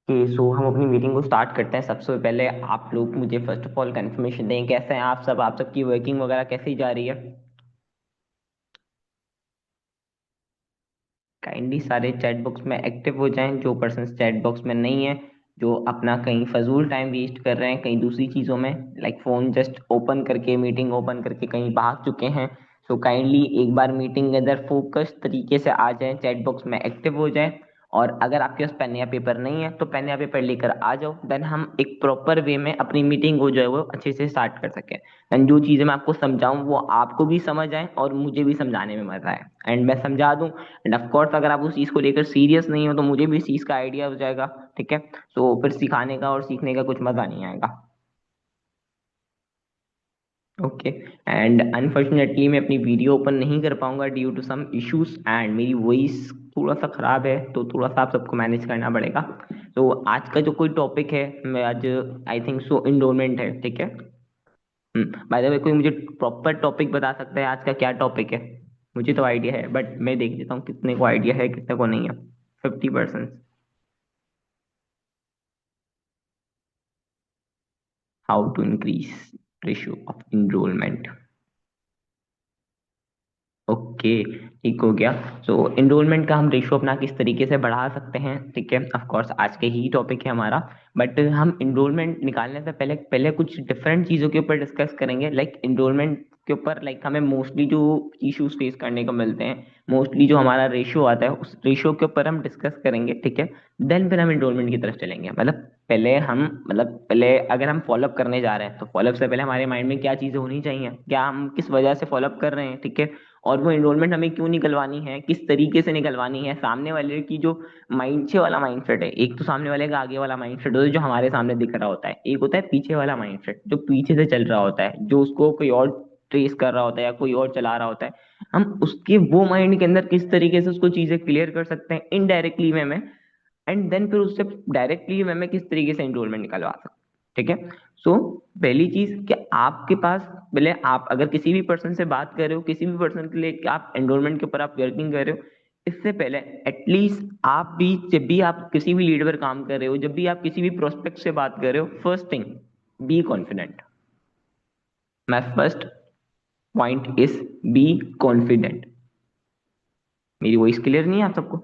सो हम अपनी मीटिंग को स्टार्ट करते हैं। सबसे पहले आप लोग मुझे फर्स्ट ऑफ ऑल कंफर्मेशन दें, कैसे हैं आप सबकी वर्किंग वगैरह कैसी जा रही है। काइंडली सारे चैट बॉक्स में एक्टिव हो जाएं। जो पर्सन चैट बॉक्स में नहीं है, जो अपना कहीं फजूल टाइम वेस्ट कर रहे हैं कहीं दूसरी चीज़ों में, लाइक फ़ोन जस्ट ओपन करके मीटिंग ओपन करके कहीं भाग चुके हैं, सो काइंडली एक बार मीटिंग के अंदर फोकस तरीके से आ जाएं, चैट बॉक्स में एक्टिव हो जाएं। और अगर आपके पास पेन या पेपर नहीं है तो पेन या पेपर लेकर आ जाओ, देन हम एक प्रॉपर वे में अपनी मीटिंग को जो है वो अच्छे से स्टार्ट कर सकें। एंड जो चीज़ें मैं आपको समझाऊं वो आपको भी समझ आए और मुझे भी समझाने में मजा आए, एंड मैं समझा दूं। एंड ऑफ कोर्स अगर आप उस चीज को लेकर सीरियस नहीं हो तो मुझे भी इस चीज का आइडिया हो जाएगा। ठीक है, तो फिर सिखाने का और सीखने का कुछ मजा नहीं आएगा। ओके। एंड अनफॉर्चुनेटली मैं अपनी वीडियो ओपन नहीं कर पाऊंगा due to some issues, and मेरी वॉइस थोड़ा सा खराब है तो थोड़ा सा आप सबको मैनेज करना पड़ेगा। तो आज का जो कोई टॉपिक है, मैं आज आई थिंक सो इनरोलमेंट है। ठीक है। बाय द वे कोई मुझे प्रॉपर टॉपिक बता सकता है आज का क्या टॉपिक है? मुझे तो आइडिया है बट मैं देख लेता हूँ कितने को आइडिया है कितने को नहीं है। 50%। How to increase ratio of enrolment. Okay, ठीक हो गया। सो इनरोलमेंट का हम रेशियो अपना किस तरीके से बढ़ा सकते हैं, ठीक है, ऑफ कोर्स आज के ही टॉपिक है हमारा। बट हम इनरोलमेंट निकालने से पहले पहले कुछ डिफरेंट चीज़ों के ऊपर डिस्कस करेंगे, लाइक इनरोलमेंट के ऊपर। लाइक हमें मोस्टली जो इश्यूज फेस करने को मिलते हैं, मोस्टली जो हमारा रेशियो आता है उस रेशियो के ऊपर हम डिस्कस करेंगे। ठीक है, देन फिर हम इनरोलमेंट की तरफ चलेंगे। पहले अगर हम फॉलोअप करने जा रहे हैं तो फॉलोअप से पहले हमारे माइंड में क्या चीज़ें होनी चाहिए, क्या हम किस वजह से फॉलोअप कर रहे हैं। ठीक है, और वो एनरोलमेंट हमें क्यों निकलवानी है, किस तरीके से निकलवानी है, सामने वाले की जो पीछे वाला माइंडसेट है। एक तो सामने वाले का आगे वाला माइंडसेट होता है जो हमारे सामने दिख रहा होता है, एक होता है पीछे वाला माइंडसेट जो पीछे से चल रहा होता है, जो उसको कोई और ट्रेस कर रहा होता है या कोई और चला रहा होता है। हम उसके वो माइंड के अंदर किस तरीके से उसको चीजें क्लियर कर सकते हैं इनडायरेक्टली वे में, एंड देन फिर उससे डायरेक्टली वे में किस तरीके से एनरोलमेंट निकलवा सकते हैं। ठीक है। सो पहली चीज कि आपके पास, पहले आप अगर किसी भी पर्सन से बात कर रहे हो, किसी भी पर्सन के लिए कि आप एनरोलमेंट के ऊपर आप वर्किंग कर रहे हो, इससे पहले एटलीस्ट आप भी, जब भी आप किसी भी लीड पर काम कर रहे हो, जब भी आप किसी भी प्रोस्पेक्ट से बात कर रहे हो, first thing, be confident. My first point is be confident. मेरी वॉइस क्लियर नहीं है आप सबको?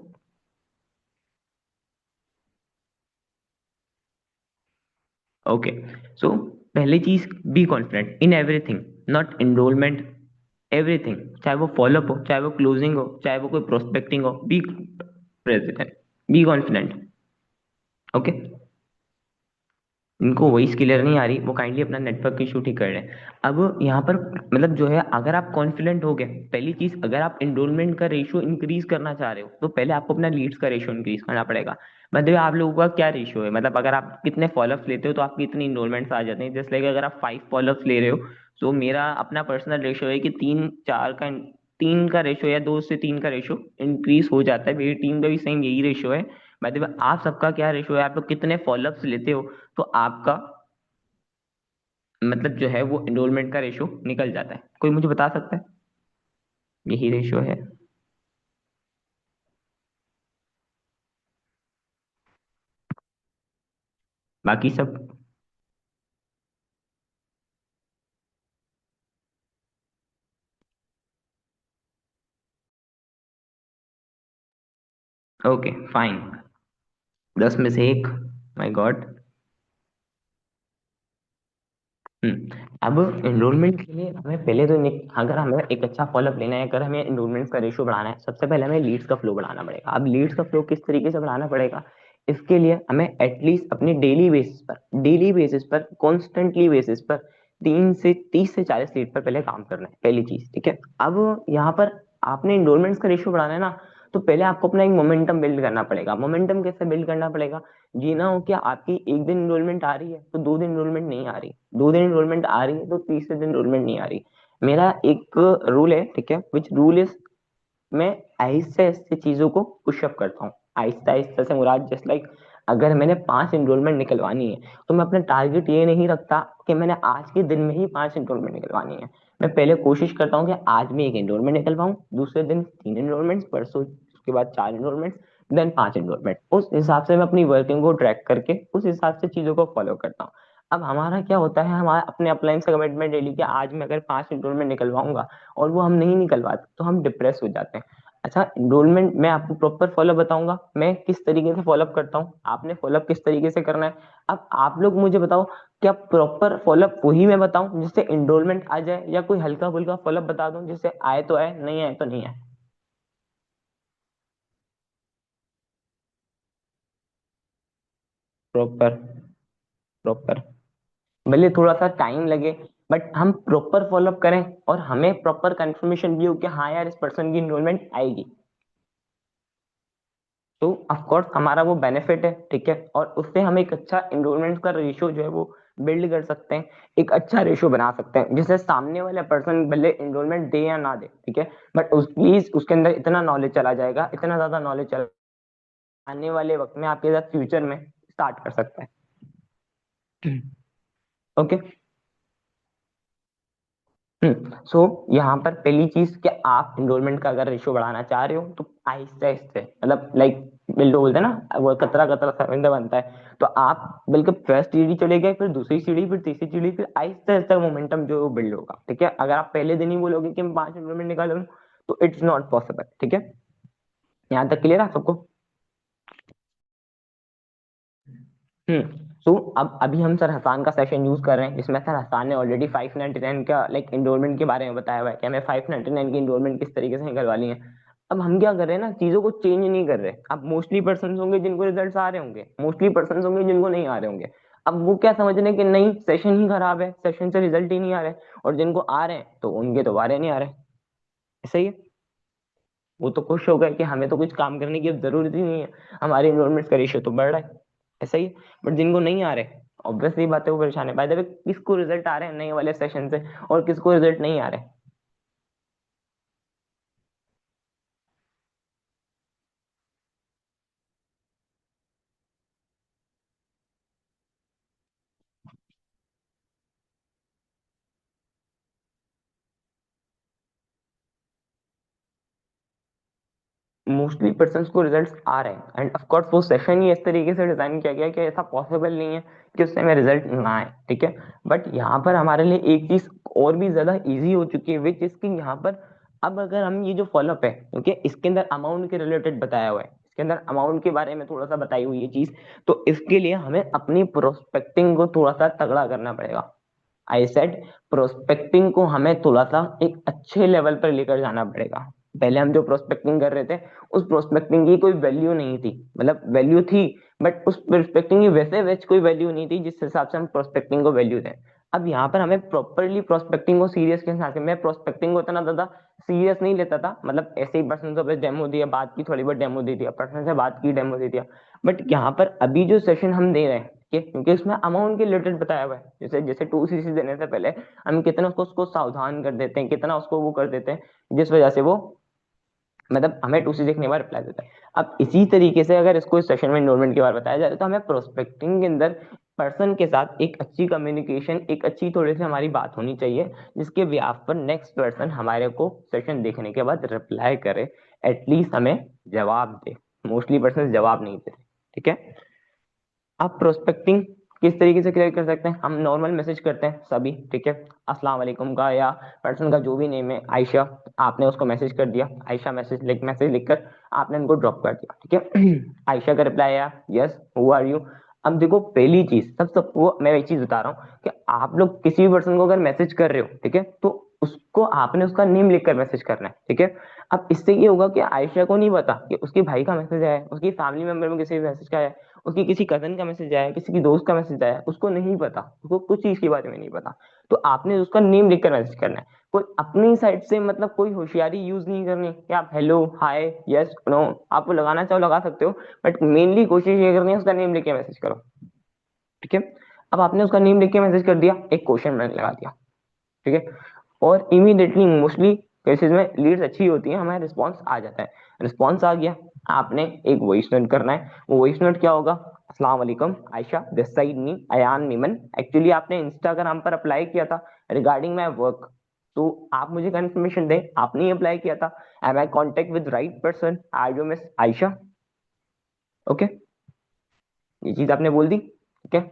ओके। सो पहली चीज, be confident in everything, not enrolment, everything. चाहे वो फॉलोअप हो, चाहे वो क्लोजिंग हो, चाहे वो कोई प्रोस्पेक्टिंग हो, be president, be confident. Okay. इनको वॉइस क्लियर नहीं आ रही, वो काइंडली अपना नेटवर्क इशू ठीक कर रहे हैं। अब यहाँ पर मतलब जो है, अगर आप कॉन्फिडेंट हो गए, पहली चीज, अगर आप एनरोलमेंट का रेशियो इंक्रीज करना चाह रहे हो तो पहले आपको अपना लीड्स का रेशियो इंक्रीज करना पड़ेगा। मतलब आप लोगों का क्या रेशियो है, मतलब अगर आप कितने फॉलोअप्स लेते हो तो आपकी इतनी इनरोलमेंट्स आ जाते हैं। जैसे लाइक अगर आप 5 फॉलोअप्स ले रहे हो, तो मेरा अपना पर्सनल रेशियो है कि 3 का रेशियो या 2 से 3 का रेशियो इंक्रीज हो जाता है। मेरी टीम का भी सेम यही रेशियो है। मतलब आप सबका क्या रेशियो है, आप लोग कितने फॉलोअप्स लेते हो तो आपका मतलब जो है वो एनरोलमेंट का रेशियो निकल जाता है? कोई मुझे बता सकता है? यही रेशियो है। बाकी सब? Okay fine. 10 में से 1, माय गॉड। अब एनरोलमेंट के लिए हमें पहले तो अगर हमें एक अच्छा फॉलोअप लेना है, अगर हमें एनरोलमेंट का रेशियो बढ़ाना है, सबसे पहले हमें लीड्स का फ्लो बढ़ाना पड़ेगा। अब लीड्स का फ्लो किस तरीके से बढ़ाना पड़ेगा, इसके लिए हमें एटलीस्ट अपने डेली बेसिस पर कॉन्स्टेंटली बेसिस पर 3 से 30 से 40 लीड पर पहले काम करना है, पहली चीज। ठीक है। अब यहाँ पर आपने एनरोलमेंट्स का रेशियो बढ़ाना है ना, तो पहले आपको अपना एक मोमेंटम बिल्ड करना पड़ेगा। मोमेंटम कैसे बिल्ड करना पड़ेगा? ये ना हो कि आपकी एक दिन एनरोलमेंट आ रही है तो 2 दिन एनरोलमेंट नहीं आ रही, 2 दिन एनरोलमेंट आ रही है तो तीसरे दिन एनरोलमेंट नहीं आ रही। मेरा एक रूल है, ठीक है, विच रूल इज, मैं आहिस्ते आहिस्ते चीजों को पुशअप करता हूँ। आहिस्ता आहिस्ता से मुराद जस्ट लाइक, अगर मैंने 5 एनरोलमेंट निकलवानी है तो मैं अपना टारगेट ये नहीं रखता कि मैंने आज के दिन में ही 5 एनरोलमेंट निकलवानी है। मैं पहले कोशिश करता हूँ कि आज मैं एक एनरोलमेंट निकलवाऊं, दूसरे दिन 3 एनरोलमेंट, परसों उसके बाद 4 एनरोलमेंट, देन 5 एनरोलमेंट। उस हिसाब से मैं अपनी वर्किंग को ट्रैक करके उस हिसाब से चीजों को फॉलो करता हूँ। अब हमारा क्या होता है, हमारा अपने अपलाइन से कमिटमेंट डेली कि आज मैं अगर 5 एनरोलमेंट निकलवाऊंगा और वो हम नहीं निकलवाते तो हम डिप्रेस हो जाते हैं। अच्छा, एनरोलमेंट मैं आपको प्रॉपर फॉलो बताऊंगा मैं किस तरीके से फॉलोअप करता हूँ, आपने फॉलोअप किस तरीके से करना है। अब आप लोग मुझे बताओ, क्या प्रॉपर फॉलोअप वही मैं बताऊं जिससे एनरोलमेंट आ जाए, या कोई हल्का फुल्का फॉलोअप बता दूं जिससे आए तो आए, नहीं आए तो नहीं आए। प्रॉपर, प्रॉपर, भले थोड़ा सा टाइम लगे, बट हम प्रॉपर फॉलोअप करें और हमें प्रॉपर कंफर्मेशन भी हो कि हाँ यार इस पर्सन की इन्रोलमेंट आएगी, तो ऑफ कोर्स हमारा वो बेनिफिट है, ठीक है। और उससे हम एक अच्छा इनरोलमेंट का रेशियो जो है वो बिल्ड कर सकते हैं, एक अच्छा रेशियो बना सकते हैं जिससे सामने वाला पर्सन भले इनरोलमेंट दे या ना दे, ठीक है, बट उस प्लीज उसके अंदर इतना नॉलेज चला जाएगा, इतना ज्यादा नॉलेज चला आने वाले वक्त में आपके साथ फ्यूचर में स्टार्ट कर सकता है। ओके। सो यहाँ पर पहली चीज कि आप इनरोलमेंट का अगर रेशियो बढ़ाना चाह रहे हो तो आहिस्ते आहिस्ते, मतलब लाइक बिल्डो बोलते हैं ना, वो कतरा कतरा समंदर बनता है, तो आप बिल्कुल फर्स्ट सीढ़ी चले गए, फिर दूसरी सीढ़ी, फिर तीसरी सीढ़ी, फिर आहिस्ते आहिस्ते मोमेंटम जो बिल्ड होगा, ठीक है। अगर आप पहले दिन ही बोलोगे कि मैं 5 इनरोलमेंट निकालूं तो इट्स नॉट पॉसिबल, ठीक है। यहाँ तक क्लियर है आप सबको? तो अब अभी हम सर हसान का सेशन यूज कर रहे हैं जिसमें सर हसान ने ऑलरेडी 599 का लाइक एनरोलमेंट के बारे में बताया हुआ है कि हमें 599 की एनरोलमेंट किस तरीके से निकलवानी है। अब हम क्या कर रहे हैं ना, चीजों को चेंज नहीं कर रहे। अब मोस्टली पर्सन होंगे जिनको रिजल्ट आ रहे होंगे, मोस्टली पर्सन होंगे जिनको नहीं आ रहे होंगे। अब वो क्या समझ रहे हैं कि नहीं सेशन ही खराब है, सेशन से रिजल्ट ही नहीं आ रहे, और जिनको आ रहे हैं तो उनके तो बारे नहीं आ रहे। सही है, वो तो खुश हो गए कि हमें तो कुछ काम करने की अब जरूरत ही नहीं है, हमारे इन्वॉल्वमेंट का रेशियो तो बढ़ रहा है। ऐसा ही है। बट जिनको नहीं आ रहे, ऑब्वियसली बात है वो परेशान है। बाय द वे, किसको रिजल्ट आ रहे हैं नए वाले सेशन से और किसको रिजल्ट नहीं आ रहे? मोस्टली पर्सन को रिजल्ट आ रहे हैं, एंड ऑफ कोर्स वो सेशन ही इस तरीके से डिजाइन किया गया है कि ऐसा पॉसिबल नहीं है कि उससे में रिजल्ट ना आए, ठीक है। बट यहाँ पर हमारे लिए एक चीज और भी ज्यादा इजी हो चुकी है, विच इसकी यहाँ पर, अब अगर हम ये जो फॉलोअप है, क्योंकि इसके अंदर अमाउंट के रिलेटेड बताया हुआ है, इसके अंदर अमाउंट के बारे में थोड़ा सा बताई हुई है चीज, तो इसके लिए हमें अपनी प्रोस्पेक्टिंग को थोड़ा सा तगड़ा करना पड़ेगा। आई सेड प्रोस्पेक्टिंग को हमें थोड़ा सा एक अच्छे लेवल पर लेकर जाना पड़ेगा। पहले हम जो प्रोस्पेक्टिंग कर रहे थे, उस प्रोस्पेक्टिंग की कोई वैल्यू नहीं थी, मतलब वैल्यू थी बट उस प्रोस्पेक्टिंग की वैसे वैसे कोई वैल्यू नहीं थी जिस हिसाब से हम प्रोस्पेक्टिंग को वैल्यू दें। अब यहाँ पर हमें प्रॉपरली प्रोस्पेक्टिंग को सीरियस के साथ, मैं प्रोस्पेक्टिंग को इतना ज्यादा सीरियस नहीं लेता था, मतलब ऐसे ही पर्सन से बस डेमो दिया, बात की, थोड़ी बहुत डेमो दे दिया, पर्सन से बात की, डेमो दे दिया। बट यहाँ पर अभी जो सेशन हम दे रहे हैं, क्योंकि उसमें अमाउंट के रिलेटेड बताया हुआ है, जैसे जैसे 2cc देने से पहले हम कितना उसको उसको सावधान कर देते हैं, कितना उसको वो कर देते हैं जिस वजह से वो, मतलब हमें 2cc देखने के बाद रिप्लाई देता है। अब इसी तरीके से अगर इसको इस सेशन में इन्रोलमेंट के बारे में बताया जाए तो हमें प्रोस्पेक्टिंग के अंदर पर्सन के साथ एक अच्छी कम्युनिकेशन, एक अच्छी थोड़ी सी हमारी बात होनी चाहिए, जिसके ब्याह पर नेक्स्ट पर्सन हमारे को सेशन देखने के बाद रिप्लाई करे, एटलीस्ट हमें जवाब दे। मोस्टली पर्सन जवाब नहीं देते, ठीक है। आप प्रोस्पेक्टिंग किस तरीके से क्लियर कर सकते हैं? हम नॉर्मल मैसेज करते हैं सभी, ठीक है, अस्सलाम वालेकुम का, या पर्सन का जो भी नेम है, आयशा, आपने उसको मैसेज कर दिया, आयशा मैसेज लिखकर आपने उनको ड्रॉप कर दिया, ठीक है। आयशा का रिप्लाई आया, यस हु आर यू। अब देखो पहली चीज, सब सब वो मैं एक चीज बता रहा हूँ कि आप लोग किसी भी पर्सन को अगर मैसेज कर रहे हो, ठीक है, तो उसको आपने उसका नेम लिखकर मैसेज करना है, ठीक है। अब इससे ये होगा कि आयशा को नहीं पता कि उसके भाई का मैसेज आया है, उसकी फैमिली मेंबर में किसी मैसेज का आया है, उसकी किसी कजन का मैसेज आया है, किसी की दोस्त का मैसेज आया है, उसको नहीं पता, उसको कुछ चीज के बारे में नहीं पता। तो आपने उसका नेम लिखकर मैसेज करना है। कोई अपनी साइड से मतलब कोई होशियारी यूज नहीं करनी कि आप हेलो हाय यस नो, आप वो लगाना चाहो लगा सकते हो, बट मेनली कोशिश ये करनी है उसका नेम लिख के मैसेज करो, ठीक है। अब आपने उसका नेम लिख के मैसेज कर दिया, एक क्वेश्चन मैंने लगा दिया, ठीक है, और इमीडिएटली मोस्टली केसेस में लीड्स अच्छी होती है, हमारा रिस्पॉन्स आ जाता है। रिस्पॉन्स आ गया, आपने एक वॉइस नोट करना है। वो वॉइस नोट क्या होगा? अस्सलाम वालेकुम Ayesha, this side me Ayan Memon, actually आपने इंस्टाग्राम पर अप्लाई किया था रिगार्डिंग माई वर्क, तो आप मुझे कंफर्मेशन दें आपने अप्लाई किया था, am I contact with right person, are you miss Ayesha? Okay, ये चीज आपने बोल दी, ठीक है।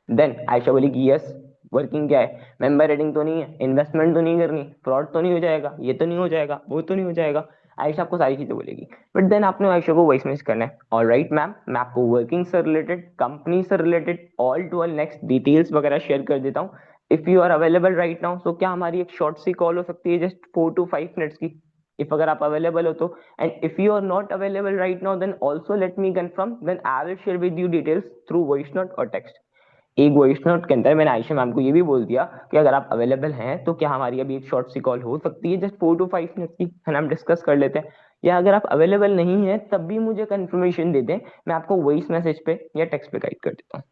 देन आयशा बोली कि यस, वर्किंग क्या है, मेंबर रेटिंग तो नहीं है, इन्वेस्टमेंट तो नहीं करनी, फ्रॉड तो नहीं हो जाएगा, ये तो नहीं हो जाएगा, वो तो नहीं हो जाएगा। आयशा आपको सारी चीजें बोलेगी, बट देन आपने आयशा को वॉइस मैसेज करना है, ऑल राइट मैम, मैं आपको वर्किंग से रिलेटेड, कंपनी से related all to all next details वगैरह शेयर कर देता हूँ। If you are available right now, तो क्या हमारी एक शॉर्ट सी कॉल हो सकती है, जस्ट 4 to 5 मिनट्स की, इफ अगर आप अवेलेबल हो तो। And if you are not available right now, then also let me confirm, then I will share with you details through voice note और टेक्स्ट। एक वॉइस नोट के अंदर मैंने आयशा मैम को ये भी बोल दिया कि अगर आप अवेलेबल हैं तो क्या हमारी अभी एक शॉर्ट सी कॉल हो सकती है, जस्ट 4 to 5 मिनट की, है ना, हम डिस्कस कर लेते हैं। या अगर आप अवेलेबल नहीं है तब भी मुझे कंफर्मेशन दे दें, मैं आपको वॉइस मैसेज पे या टेक्स्ट पे गाइड कर देता हूँ।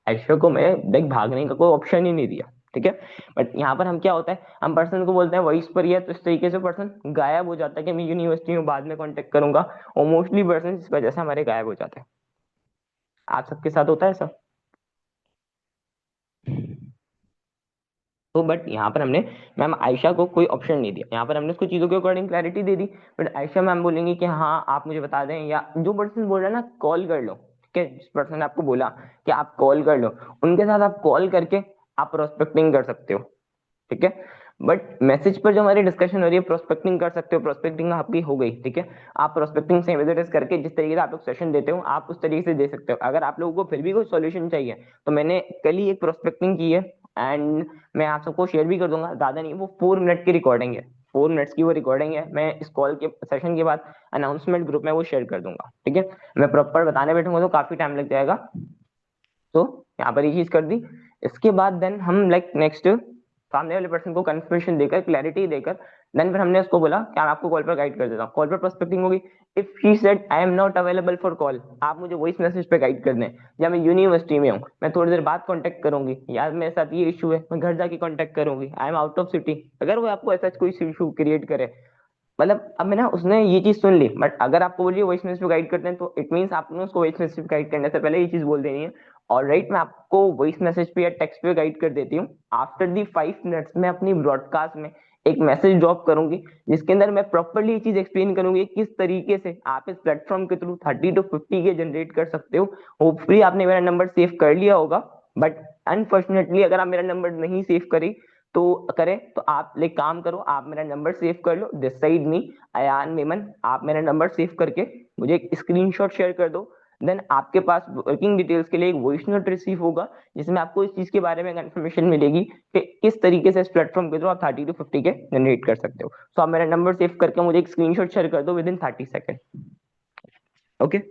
आयशा को मैं देख भागने का कोई ऑप्शन ही नहीं दिया, ठीक है। बट यहाँ पर हम क्या होता है, हम पर्सन को बोलते हैं वॉइस पर ही है, तो इस तरीके से पर्सन गायब हो जाता है कि मैं यूनिवर्सिटी में बाद में कांटेक्ट करूंगा, और मोस्टली पर्सन इस वजह से हमारे गायब हो जाते हैं। आप सबके साथ होता है ऐसा? तो बट यहाँ पर हमने मैम आयशा को कोई ऑप्शन नहीं दिया, यहाँ पर हमने उसको चीजों के according clarity they the. But Ayesha ma'am बोलेंगे कि हाँ आप मुझे बता दें, या जो पर्सन बोल रहा है ना कॉल कर लो, ठीक है, जिस पर्सन ने आपको बोला कि आप कॉल कर लो, उनके साथ आप कॉल करके आप प्रोस्पेक्टिंग कर सकते हो, ठीक है। बट मैसेज पर जो हमारी डिस्कशन हो रही है, प्रोस्पेक्टिंग कर सकते हो, प्रोस्पेक्टिंग आपकी हो गई, ठीक है। आप prospecting same as it is करके जिस तरीके से आप लोग सेशन देते हो, आप उस तरीके से दे सकते हो। अगर आप लोगों को फिर भी कोई सॉल्यूशन चाहिए, तो मैंने कल ही एक प्रोस्पेक्टिंग की है, एंड मैं आप सबको शेयर भी कर दूंगा, ज्यादा नहीं, वो 4 मिनट की रिकॉर्डिंग है, 4 मिनट्स की वो रिकॉर्डिंग है, मैं इस कॉल के सेशन के बाद अनाउंसमेंट ग्रुप में वो शेयर कर दूंगा, ठीक है। मैं प्रॉपर बताने बैठूंगा तो काफी टाइम लग जाएगा, तो यहाँ पर ये चीज कर दी। इसके बाद देन हम लाइक नेक्स्ट सामने वाले पर्सन को कंफर्मेशन देकर, क्लैरिटी देकर, देन फिर हमने उसको बोला कि मैं आपको कॉल पर गाइड कर देता हूँ। कॉल पर प्रोस्पेक्टिंग होगी, if she said I am not available for call, आप मुझे वॉइस मैसेज पे गाइड कर दें, या मैं यूनिवर्सिटी में हूँ, मैं थोड़ी देर बाद कॉन्टेक्ट करूंगी, यार मेरे साथ ये इशू है, मैं घर जाके कॉन्टेक्ट करूंगी, I am out of city, अगर वो आपको ऐसा कोई इशू क्रिएट करे, मतलब अब मैं ना, उसने ये चीज सुन ली, बट अगर आपको बोलिए वॉइस मैसेज पे गाइड करते हैं, तो इट मींस आपने उसको वॉइस मैसेज पे गाइड करने से पहले ये चीज बोल देनी है, और राइट, मैं आपको वॉइस मैसेज पे या टेक्स्ट पे गाइड कर देती हूँ, आफ्टर दी 5 मिनट्स में अपनी ब्रॉडकास्ट में एक मैसेज ड्रॉप करूंगी, जिसके अंदर मैं प्रॉपरली ये चीज एक्सप्लेन करूंगी किस तरीके से आप इस प्लेटफॉर्म के थ्रू 30 to 50 के जनरेट कर सकते हो। होपफुली आपने मेरा नंबर सेव कर लिया होगा, बट अनफॉर्चुनेटली अगर आप मेरा नंबर नहीं सेव करी तो करे, तो आप लाइक काम करो, आप मेरा नंबर सेव कर लो, this side me Ayan Memon, आप मेरा नंबर सेव करके मुझे एक स्क्रीनशॉट शेयर कर दो। देन आपके पास वर्किंग डिटेल्स के लिए एक वॉइस नोट रिसीव होगा, जिसमें आपको इस चीज के बारे में कंफर्मेशन मिलेगी कि किस तरीके से इस प्लेटफॉर्म के थ्रू आप 30 to 50 के जनरेट कर सकते हो। तो आप मेरा नंबर सेव करके मुझे एक स्क्रीनशॉट शेयर कर दो विद इन 30 सेकेंड। ओके,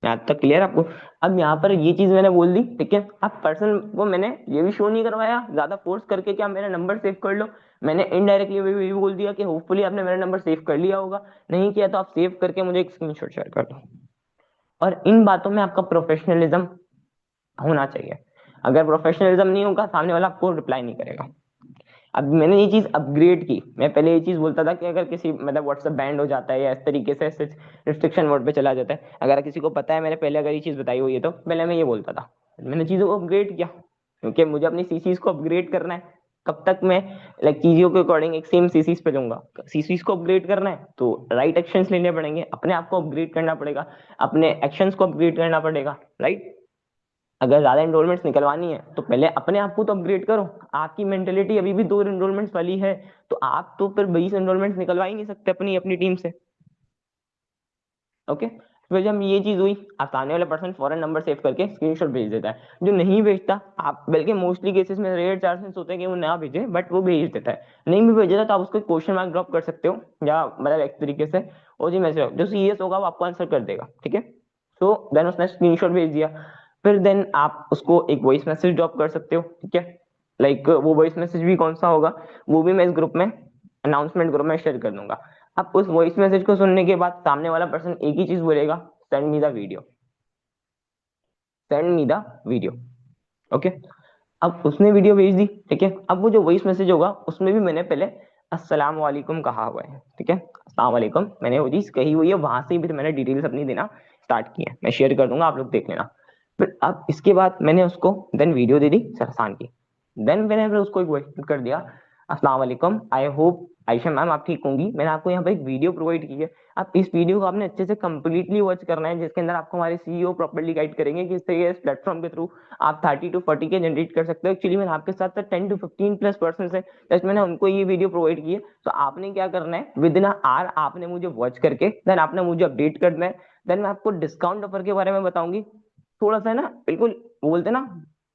यहाँ तक क्लियर आपको? अब यहाँ पर ये चीज मैंने बोल दी, ठीक है। अब पर्सन को मैंने ये भी शो नहीं करवाया ज्यादा फोर्स करके कि आप मेरा नंबर सेव कर लो, मैंने इनडायरेक्टली भी बोल दिया कि होपफुली आपने मेरा नंबर सेव कर लिया होगा, नहीं किया तो आप सेव करके मुझे एक स्क्रीनशॉट शेयर कर दो। और इन बातों में आपका प्रोफेशनलिज्म होना चाहिए, अगर प्रोफेशनलिज्म नहीं होगा सामने वाला आपको रिप्लाई नहीं करेगा। अब मैंने ये चीज अपग्रेड की, मैं पहले ये चीज बोलता था कि अगर किसी मतलब व्हाट्सएप बैंड हो जाता है या इस तरीके से रिस्ट्रिक्शन मोड पे चला जाता है, अगर किसी को पता है, मैंने पहले अगर ये चीज बताई हुई है तो पहले मैं ये बोलता था, मैंने चीजों को अपग्रेड किया, क्योंकि मुझे अपनी सीसीज को अपग्रेड करना है। कब तक मैं लाइक चीजों के अकॉर्डिंग एक सेम सीसीज पे जाऊंगा, सीसीज को अपग्रेड करना है तो राइट एक्शंस लेने पड़ेंगे, अपने आप को अपग्रेड करना पड़ेगा, अपने एक्शंस को अपग्रेड करना पड़ेगा, राइट। अगर ज्यादा एनरोलमेंट्स निकलवानी है तो पहले अपने आप को तो अपग्रेड करो, आपकी मेंटेलिटी अभी भी 2 एनरोलमेंट्स वाली है, तो आप तो फिर 20 एनरोलमेंट्स निकलवा ही नहीं सकते अपनी अपनी टीम से। ओके, फिर जब ये चीज हुई, आप सामने वाला पर्सन फॉरन नंबर सेव करके स्क्रीनशॉट भेज देता है, जो नहीं भेजता, आप बल्कि मोस्टली केसेस में रेयर चांसेस होते हैं कि वो ना भेजे, बट वो भेज देता है, नहीं भी भेजेगा तो आप उसको क्वेश्चन मार्क ड्रॉप कर सकते हो, या मतलब एक तरीके से वो जी मैसेज जो सीरियस होगा वो आपको आंसर कर देगा, ठीक है। तो देन उसने स्क्रीनशॉट भेज दिया, फिर देन आप उसको एक वॉइस मैसेज ड्रॉप कर सकते हो, ठीक है। लाइक वो वॉइस मैसेज भी कौन सा होगा, वो भी मैं इस ग्रुप में अनाउंसमेंट ग्रुप में शेयर कर दूंगा। अब उस वॉइस मैसेज को सुनने के बाद सामने वाला पर्सन एक ही चीज बोलेगा, send me the video, send me the video. Okay, अब उसने वीडियो भेज दी, ठीक है। अब वो जो वॉइस मैसेज होगा उसमें भी मैंने पहले अस्सलाम वालेकुम कहा हुआ है, ठीक है, अस्सलाम वालेकुम मैंने वो चीज कही हुई है, वहां से भी मैंने डिटेल्स अपनी देना स्टार्ट की है, मैं शेयर कर दूंगा, आप लोग देख लेना। फिर अब इसके बाद मैंने उसको देन वीडियो दे दी सरसान की, देन मैंने फिर उसको एक वॉइस कर दिया, अस्सलाम वालेकुम, आई होप आयशा मैम आप ठीक होंगी। मैंने आपको यहाँ पर एक वीडियो प्रोवाइड की है। आप इस वीडियो को आपने अच्छे से कंप्लीटली वॉच करना है, जिसके अंदर आपको हमारे सीईओ प्रॉपर्ली गाइड करेंगे कि इस तरीके इस प्लेटफॉर्म के थ्रू आप 30 to 40 के जनरेट कर सकते हो। एक्चुअली मैंने आपके साथ 10 to 15+ पर्सन है, जस्ट मैंने उनको ये वीडियो प्रोवाइड की है। तो आपने क्या करना है, विद इन आर आपने मुझे वॉच करके देन आपने मुझे अपडेट करना है। देन मैं आपको डिस्काउंट ऑफर के बारे में बताऊंगी। थोड़ा सा है ना, बिल्कुल बोलते ना,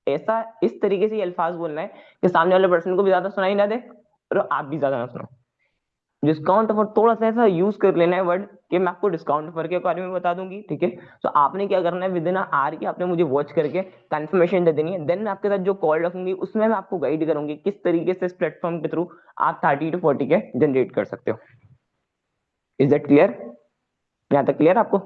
ऐसा इस तरीके से ये अल्फाज बोलना है कि सामने वाले पर्सन को भी ज्यादा सुनाई ना दे और आप भी ज्यादा ना सुनो। डिस्काउंट ऑफर थोड़ा सा ऐसा यूज कर लेना है वर्ड कि मैं आपको डिस्काउंट ऑफर के बारे में बता दूंगी, ठीक है। तो आपने क्या करना है, विद इन आर की आपने मुझे वॉच करके कंफर्मेशन दे देनी है। देन मैं आपके साथ जो कॉल रखूंगी उसमें मैं आपको गाइड करूंगी किस तरीके से इस प्लेटफॉर्म के थ्रू आप 30 to 40 के जनरेट कर सकते हो। Is that clear? यहाँ तक क्लियर आपको?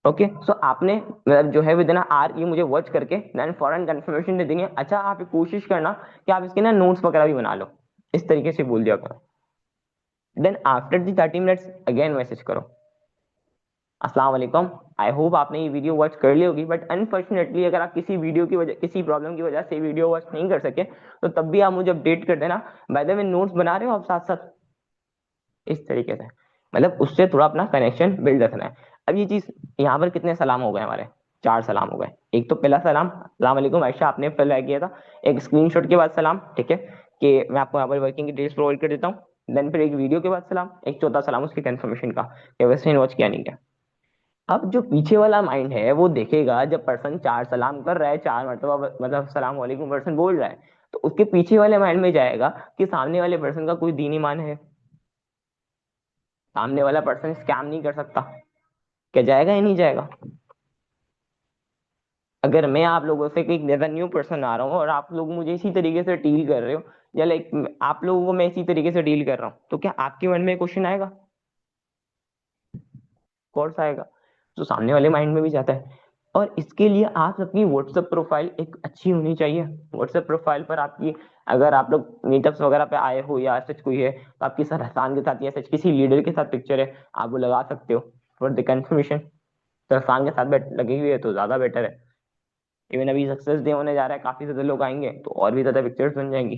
ओके, सो आपने मतलब जो है विद इन आर ये मुझे वॉच करके देन फॉरन कंफर्मेशन दे देंगे। अच्छा, आप एक कोशिश करना कि आप इसके ना नोट्स वगैरह भी बना लो, इस तरीके से बोल दिया करो। Then after the 30 minutes again message करो, अस्सलाम वालेकुम, आई होप आपने ये वीडियो वॉच कर ली होगी, बट अनफॉर्चुनेटली अगर आप किसी वीडियो की वजह किसी प्रॉब्लम की वजह से वीडियो वॉच नहीं कर सके तो तब भी आप मुझे अपडेट कर देना। बाय द वे नोट्स बना रहे हो आप साथ साथ, इस तरीके से मतलब उससे थोड़ा अपना कनेक्शन बिल्ड रखना है। अब ये चीज यहाँ पर कितने सलाम हो गए हमारे? 4 सलाम हो गए। एक तो पहला सलाम अस्सलाम वालेकुम आयशा आपने पहले किया था, एक स्क्रीनशॉट के बाद सलाम, ठीक है, कि मैं आपको यहाँ पर वर्किंग की डिटेल्स प्रोवाइड कर देता हूँ। देन फिर एक वीडियो के बाद सलाम, एक चौथा सलाम उसकी कंफर्मेशन का कि वैसे वॉच किया नहीं किया। अब जो पीछे वाला माइंड है वो देखेगा जब पर्सन 4 सलाम कर रहा है, 4 मरतबा मतलब सलाम वालेकुम पर्सन बोल रहा है, तो उसके पीछे वाले माइंड में जाएगा कि सामने वाले पर्सन का कोई दीन ईमान है, सामने वाला पर्सन स्कैम नहीं कर सकता। क्या जाएगा या नहीं जाएगा? अगर मैं आप लोगों से कोई न्यू पर्सन आ रहा हूँ और आप लोग मुझे इसी तरीके से डील कर रहे हो, या लाइक आप लोगों को मैं इसी तरीके से डील कर रहा हूँ, तो क्या आपके मन में क्वेश्चन आएगा? कोर्स आएगा। तो सामने वाले माइंड में भी जाता है। और इसके लिए आप अपनी व्हाट्सएप प्रोफाइल एक अच्छी होनी चाहिए। व्हाट्सएप प्रोफाइल पर आपकी, अगर आप लोग मीटअप्स वगैरह पे आए हो या सच कोई है तो आपकी सर हसान के साथ या सच किसी लीडर के साथ पिक्चर है, आप वो लगा सकते हो फॉर द कंफर्मेशन। तो हसान के साथ लगी हुई है तो ज्यादा बेटर है। इवन अभी सक्सेस डे होने जा रहा है, काफी ज्यादा लोग आएंगे तो और भी ज्यादा पिक्चर्स बन जाएंगी,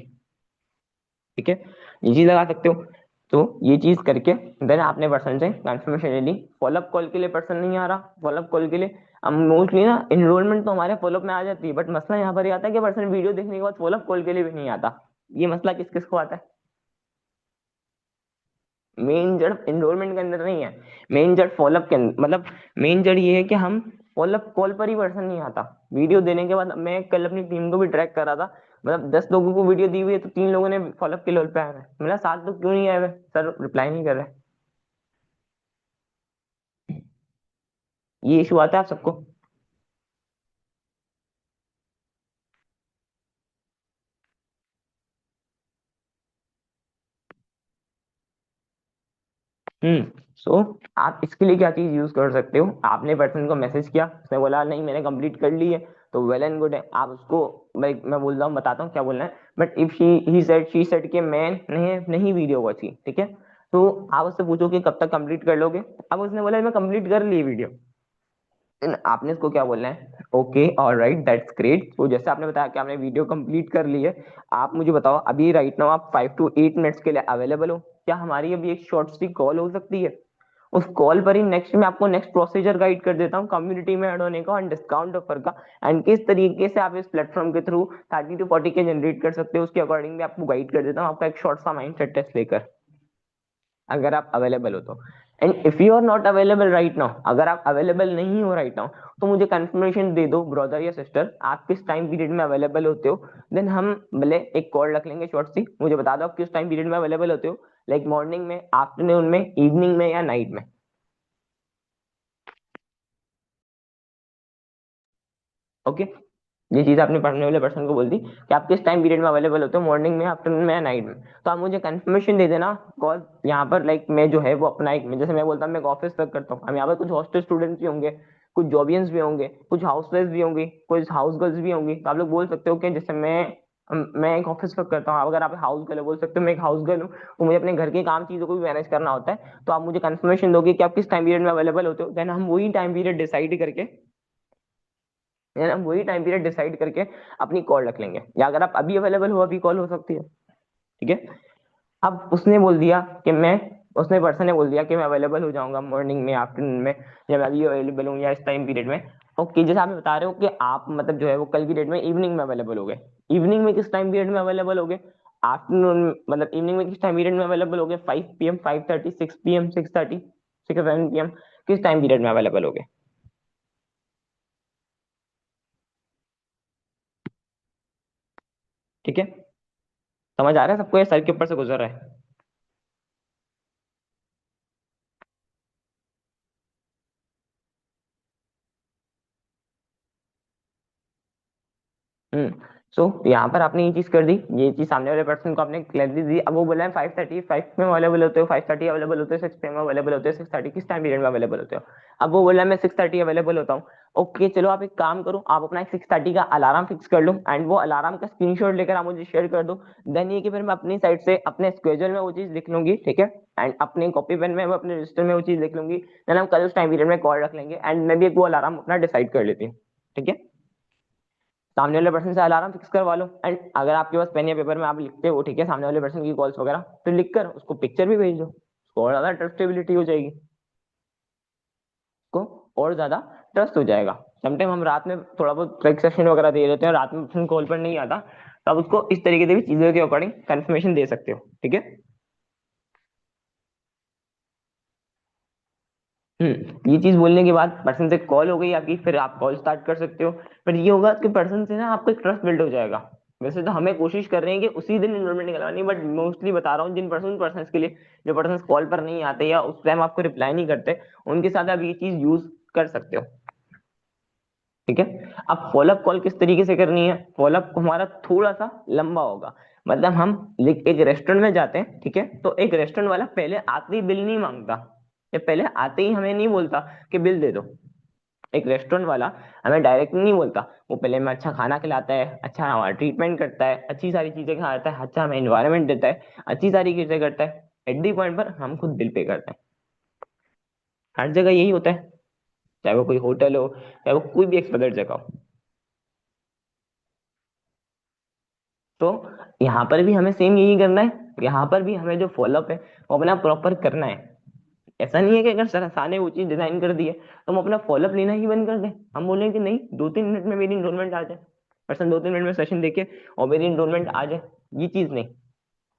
ठीक है। ये चीज लगा सकते हो। तो ये चीज करके देन आपने पर्सन से कंफर्मेशन ले ली। फॉलोअप कॉल के लिए पर्सन नहीं आ रहा, फॉलोअप कॉल के लिए हम मोस्टली ना इनरोलमेंट तो हमारे फॉलोअप में आ जाती है, बट मसला यहाँ पर ये आता है कि पर्सन वीडियो देखने के बाद फॉलोअप कॉल के लिए भी नहीं आता। ये मसला किस किस को आता है? मेन जड़ इनरोलमेंट के अंदर नहीं है, मेन जड़ फॉलोअप के अंदर, मतलब मेन जड़ ये है कि हम फॉलोअप कॉल पर ही पर्सन नहीं आता। वीडियो देने के बाद मैं कल अपनी टीम को भी ट्रैक कर रहा था, मतलब 10 लोगों को वीडियो दी हुई है तो 3 लोगों ने फॉलोअप के लेवल पे आया है, मतलब 7 लोग क्यों नहीं आए हुए सर, रिप्लाई नहीं कर रहे। ये इशू आता है आप सबको? सो आप इसके लिए क्या चीज यूज कर सकते हो, आपने पर्सन को मैसेज किया, उसने बोला नहीं मैंने कंप्लीट कर ली है, तो वेल एंड गुड है। आप उसको, मैं बोल रहा हूँ, बताता हूँ क्या बोलना है। But if he said she said कि मैं नहीं नहीं वीडियो वॉच की, ठीक है, तो आप उससे पूछो कि कब तक कंप्लीट कर लोगे। अब उसने बोला मैं कंप्लीट कर ली वीडियो, आपने इसको क्या बोलना है, ओके ऑलराइट दैट्स ग्रेट। तो जैसे आपने बताया कि आपने वीडियो कंप्लीट कर ली है, आप मुझे बताओ अभी राइट नाउ आप 5 to 8 मिनट्स के लिए अवेलेबल हो? क्या हमारी अभी एक शॉर्ट सी कॉल हो सकती है? उस कॉल पर ही नेक्स्ट मैं आपको नेक्स्ट प्रोसीजर गाइड कर देता हूँ कम्युनिटी में ऐड होने का और डिस्काउंट ऑफर का, एंड किस तरीके से आप इस प्लेटफॉर्म के थ्रू 30 to 40 के जनरेट कर सकते हो, उसके अकॉर्डिंग भी आपको गाइड कर देता हूँ, आपका एक शॉर्ट सा माइंड सेट टेस्ट लेकर, अगर आप अवेलेबल हो तो। And if you are not available right now, अगर आप अवेलेबल नहीं हो राइट नाउ, तो मुझे कंफर्मेशन दे दो ब्रदर या सिस्टर आप किस टाइम पीरियड में अवेलेबल होते हो। देन हम भले एक कॉल रख लेंगे शॉर्ट सी, मुझे बता दो आप किस टाइम पीरियड में अवेलेबल होते हो, लाइक मॉर्निंग में, आफ्टरनून में, इवनिंग में या नाइट में। ओके, ये चीज आपने पढ़ने वाले पर्सन को बोल दी कि आप किस टाइम पीरियड में अवेलेबल होते हो, मॉर्निंग में, आफ्टरनून में या नाइट में। तो आप मुझे कंफर्मेशन दे देना। कॉल यहाँ पर लाइक मैं जो है वो अपना एक, जैसे मैं बोलता हूँ मैं ऑफिस वर्क करता हूँ, हम यहाँ पर कुछ हॉस्टल स्टूडेंट्स भी होंगे, कुछ जॉबियंस भी होंगे, कुछ हाउस वाइफ भी होंगी, कुछ हाउस गर्ल्स भी होंगी। तो आप लोग बोल सकते हो कि जैसे मैं एक ऑफिस वर्क करता हूँ, अगर आप हाउस गर्ल बोल सकते हो मैं एक हाउस गर्ल हूँ, तो मुझे अपने घर के काम चीजों को भी मैनेज करना होता है। तो आप मुझे कंफर्मेशन दोगे कि आप किस टाइम पीरियड में अवेलेबल होते हो, देन हम वही टाइम पीरियड डिसाइड करके यानी हम वही टाइम पीरियड डिसाइड करके अपनी कॉल रख लेंगे, या अगर आप अभी अवेलेबल हो अभी कॉल हो सकती है। ठीक है। अब उसने बोल दिया कि मैं, उसने पर्सन ने बोल दिया कि मैं अवेलेबल हो जाऊंगा मॉर्निंग में, आफ्टरनून में, या मैं अभी अवेलेबल हूँ या इस टाइम पीरियड में। ओके, जैसे आप बता रहे हो कि आप मतलब जो है वो कल की डेट में इवनिंग में अवेलेबल हो गए। इवनिंग में किस टाइम पीरियड में अवेलेबल हो गए? आफ्टरनून, मतलब इवनिंग में किस टाइम पीरियड में अवेलेबल हो गए? 5 PM, 5:30, 6 PM, 6:30, 6 7 PM, किस टाइम पीरियड में अवेलेबल हो गए? ठीक है। समझ आ रहा है सबको, ये सर के ऊपर से गुजर रहा है? सो यहाँ पर आपने ये चीज कर दी, ये चीज सामने वाले पर्सन को आपने क्लैरिटी दी। अब वो बोला है 5:30, 5 में अवेलेबल होते हो, 5:30 अवेलेबल होते हो, 6 PM अवेलेबल होते हो, 6:30 किस टाइम पीरियड में अवेलेबल होते हो? अब वो बोला है मैं 6:30 अवेलेबल होता हूँ। ओके, चलो आप एक काम करो, आप अपना एक 6:30 का अलार्म फिक्स कर लो, एंड वो अलार्म का स्क्रीनशॉट लेकर आप मुझे शेयर कर दो। देन ये कि फिर मैं अपनी साइड से अपने स्केड्यूल में वो चीज लिख लूंगी, ठीक है, एंड अपने कॉपी पेन में मैं अपने रजिस्टर में वो चीज लिख लूंगी। देन हम कल उस टाइम पीरियड में कॉल रख लेंगे, एंड मैं भी एक वो अलार्म अपना डिसाइड कर लेती हूँ। ठीक है। सामने वाले पर्सन से अलार्म फिक्स करवा लो, एंड अगर आपके पास पेन या पेपर में आप लिखते हो, ठीक है, सामने वाले पर्सन की कॉल्स वगैरह, तो लिखकर उसको पिक्चर भी भेज दो, उसको और ज्यादा ट्रस्टेबिलिटी हो जाएगी, उसको और ज्यादा ट्रस्ट हो जाएगा। समटाइम हम रात में थोड़ा बहुत ट्रैक सेशन वगैरह दे देते हैं, रात में पर्सन कॉल पर नहीं आता, तो आप उसको इस तरीके से भी चीजों के अकॉर्डिंग कंफर्मेशन दे सकते हो। ठीक है। ये चीज बोलने के बाद पर्सन से कॉल हो गई आपकी, फिर आप कॉल स्टार्ट कर सकते हो। पर ये होगा कि पर्सन से ना आपको एक ट्रस्ट बिल्ड हो जाएगा। वैसे तो हमें कोशिश कर रहे हैं कि उसी दिन इन्रोलमेंट निकलवानी, बट मोस्टली बता रहा हूँ जिन पर्सन के लिए, जो पर्सन कॉल पर नहीं आते या उस टाइम आपको रिप्लाई नहीं करते, उनके साथ आप ये चीज यूज कर सकते हो। ठीक है। अब फॉलोअप कॉल किस तरीके से करनी है? फॉलोअप हमारा थोड़ा सा लंबा होगा। मतलब हम एक रेस्टोरेंट में जाते हैं, ठीक है, तो एक रेस्टोरेंट वाला पहले आते ही बिल नहीं मांगता, या पहले आते ही हमें नहीं बोलता कि बिल दे दो। एक रेस्टोरेंट वाला हमें डायरेक्ट नहीं बोलता, वो पहले हमें अच्छा खाना खिलाता है, अच्छा हमारा ट्रीटमेंट करता है, अच्छी सारी चीजें खिलाता है, अच्छा हमें एनवायरनमेंट देता है, अच्छी सारी चीजें करता है। एट दी पॉइंट पर हम खुद बिल पे करते हैं। हर जगह यही होता है, चाहे वो कोई होटल हो, चाहे वो कोई भी एक्सपोर्टेड जगह हो। तो यहाँ पर भी हमें सेम यही करना है। यहाँ पर भी हमें जो फॉलोअप है वो अपना प्रॉपर करना है। ऐसा नहीं है कि अगर सर साने वो चीज डिजाइन कर दी है तो हम अपना फॉलोअप लेना ही बंद कर दें। हम बोलें कि नहीं, 2 3 मिनट में मेरी इनरोलमेंट आ जाए, पर्सन 2 3 मिनट में सेशन देखे और मेरी इनरोलमेंट आ जाए, ये चीज नहीं।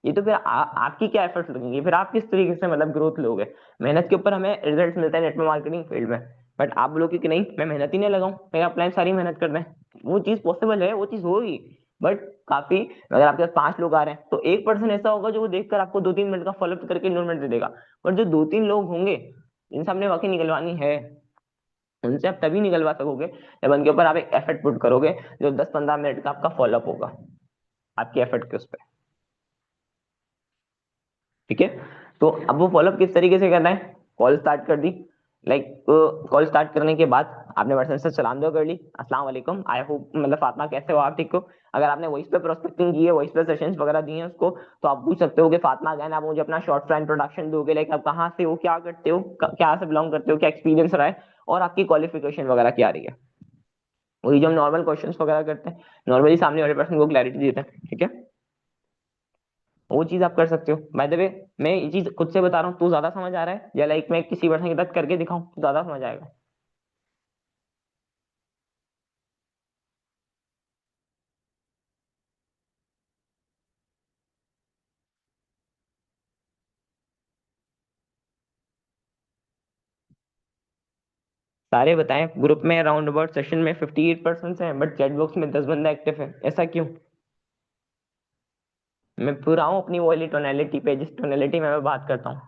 ये तो फिर आपकी क्या एफर्ट्स लगेंगे, फिर आप किस तरीके से मतलब ग्रोथ लोगे। मेहनत के ऊपर हमें रिजल्ट मिलता है नेटवर्क मार्केटिंग फील्ड में। बट आप बोलोगे कि नहीं, मैं मेहनत ही नहीं लगाऊं, मेरा अपलाइन सारी मेहनत कर दें, वो चीज पॉसिबल है, वो चीज होगी। बट काफी, अगर आपके पास 5 लोग आ रहे हैं तो एक पर्सन ऐसा होगा जो वो देखकर आपको 2 3 मिनट का फॉलोअप करके इन्रोलमेंट दे देगा। पर जो 2 3 लोग होंगे जिनसे हमने वाकई निकलवानी है, उनसे आप तभी निकलवा सकोगे जब उनके ऊपर आप एक एफर्ट पुट करोगे, जो 10 15 मिनट का आपका फॉलोअप होगा आपकी एफर्ट के उस पर। ठीक है। तो अब वो फॉलोअप किस तरीके से करना है? कॉल स्टार्ट कर दी, लाइक कॉल स्टार्ट करने के बाद आपने पर्सन से सलाम दुआ कर ली, अस्सलाम वालेकुम, आई होप, मतलब फातिमा कैसे हो आप, ठीक हो? अगर आपने वॉइस पे प्रोस्पेक्टिंग की है, वॉइस पे सेशंस वगैरह दिए हैं उसको, तो आप पूछ सकते हो कि फातिमा अगैन आप मुझे अपना शॉर्ट सा इंट्रोडक्शन दोगे, लाइक आप कहाँ से हो, क्या करते हो, क्या से बिलोंग करते हो, क्या एक्सपीरियंस रहा है, और आपकी क्वालिफिकेशन वगैरह क्या रही है। वही जो हम नॉर्मल क्वेश्चंस वगैरह करते हैं, नॉर्मली सामने वाले पर्सन को क्लैरिटी देते हैं। ठीक है। वो चीज आप कर सकते हो। बाय द वे, मैं ये चीज खुद से बता रहा हूँ, तू ज्यादा समझ आ रहा है, या लाइक मैं किसी पर्सन के साथ करके दिखाऊं तो ज्यादा समझ आएगा? सारे बताएं, ग्रुप में अराउंड अबाउट सेशन में 58% हैं, बट चैट बॉक्स में 10 बंदा एक्टिव है, ऐसा क्यों? मैं पूरा हूँ अपनी वाली टोनैलिटी पे, जिस टोनैलिटी में मैं बात करता हूँ।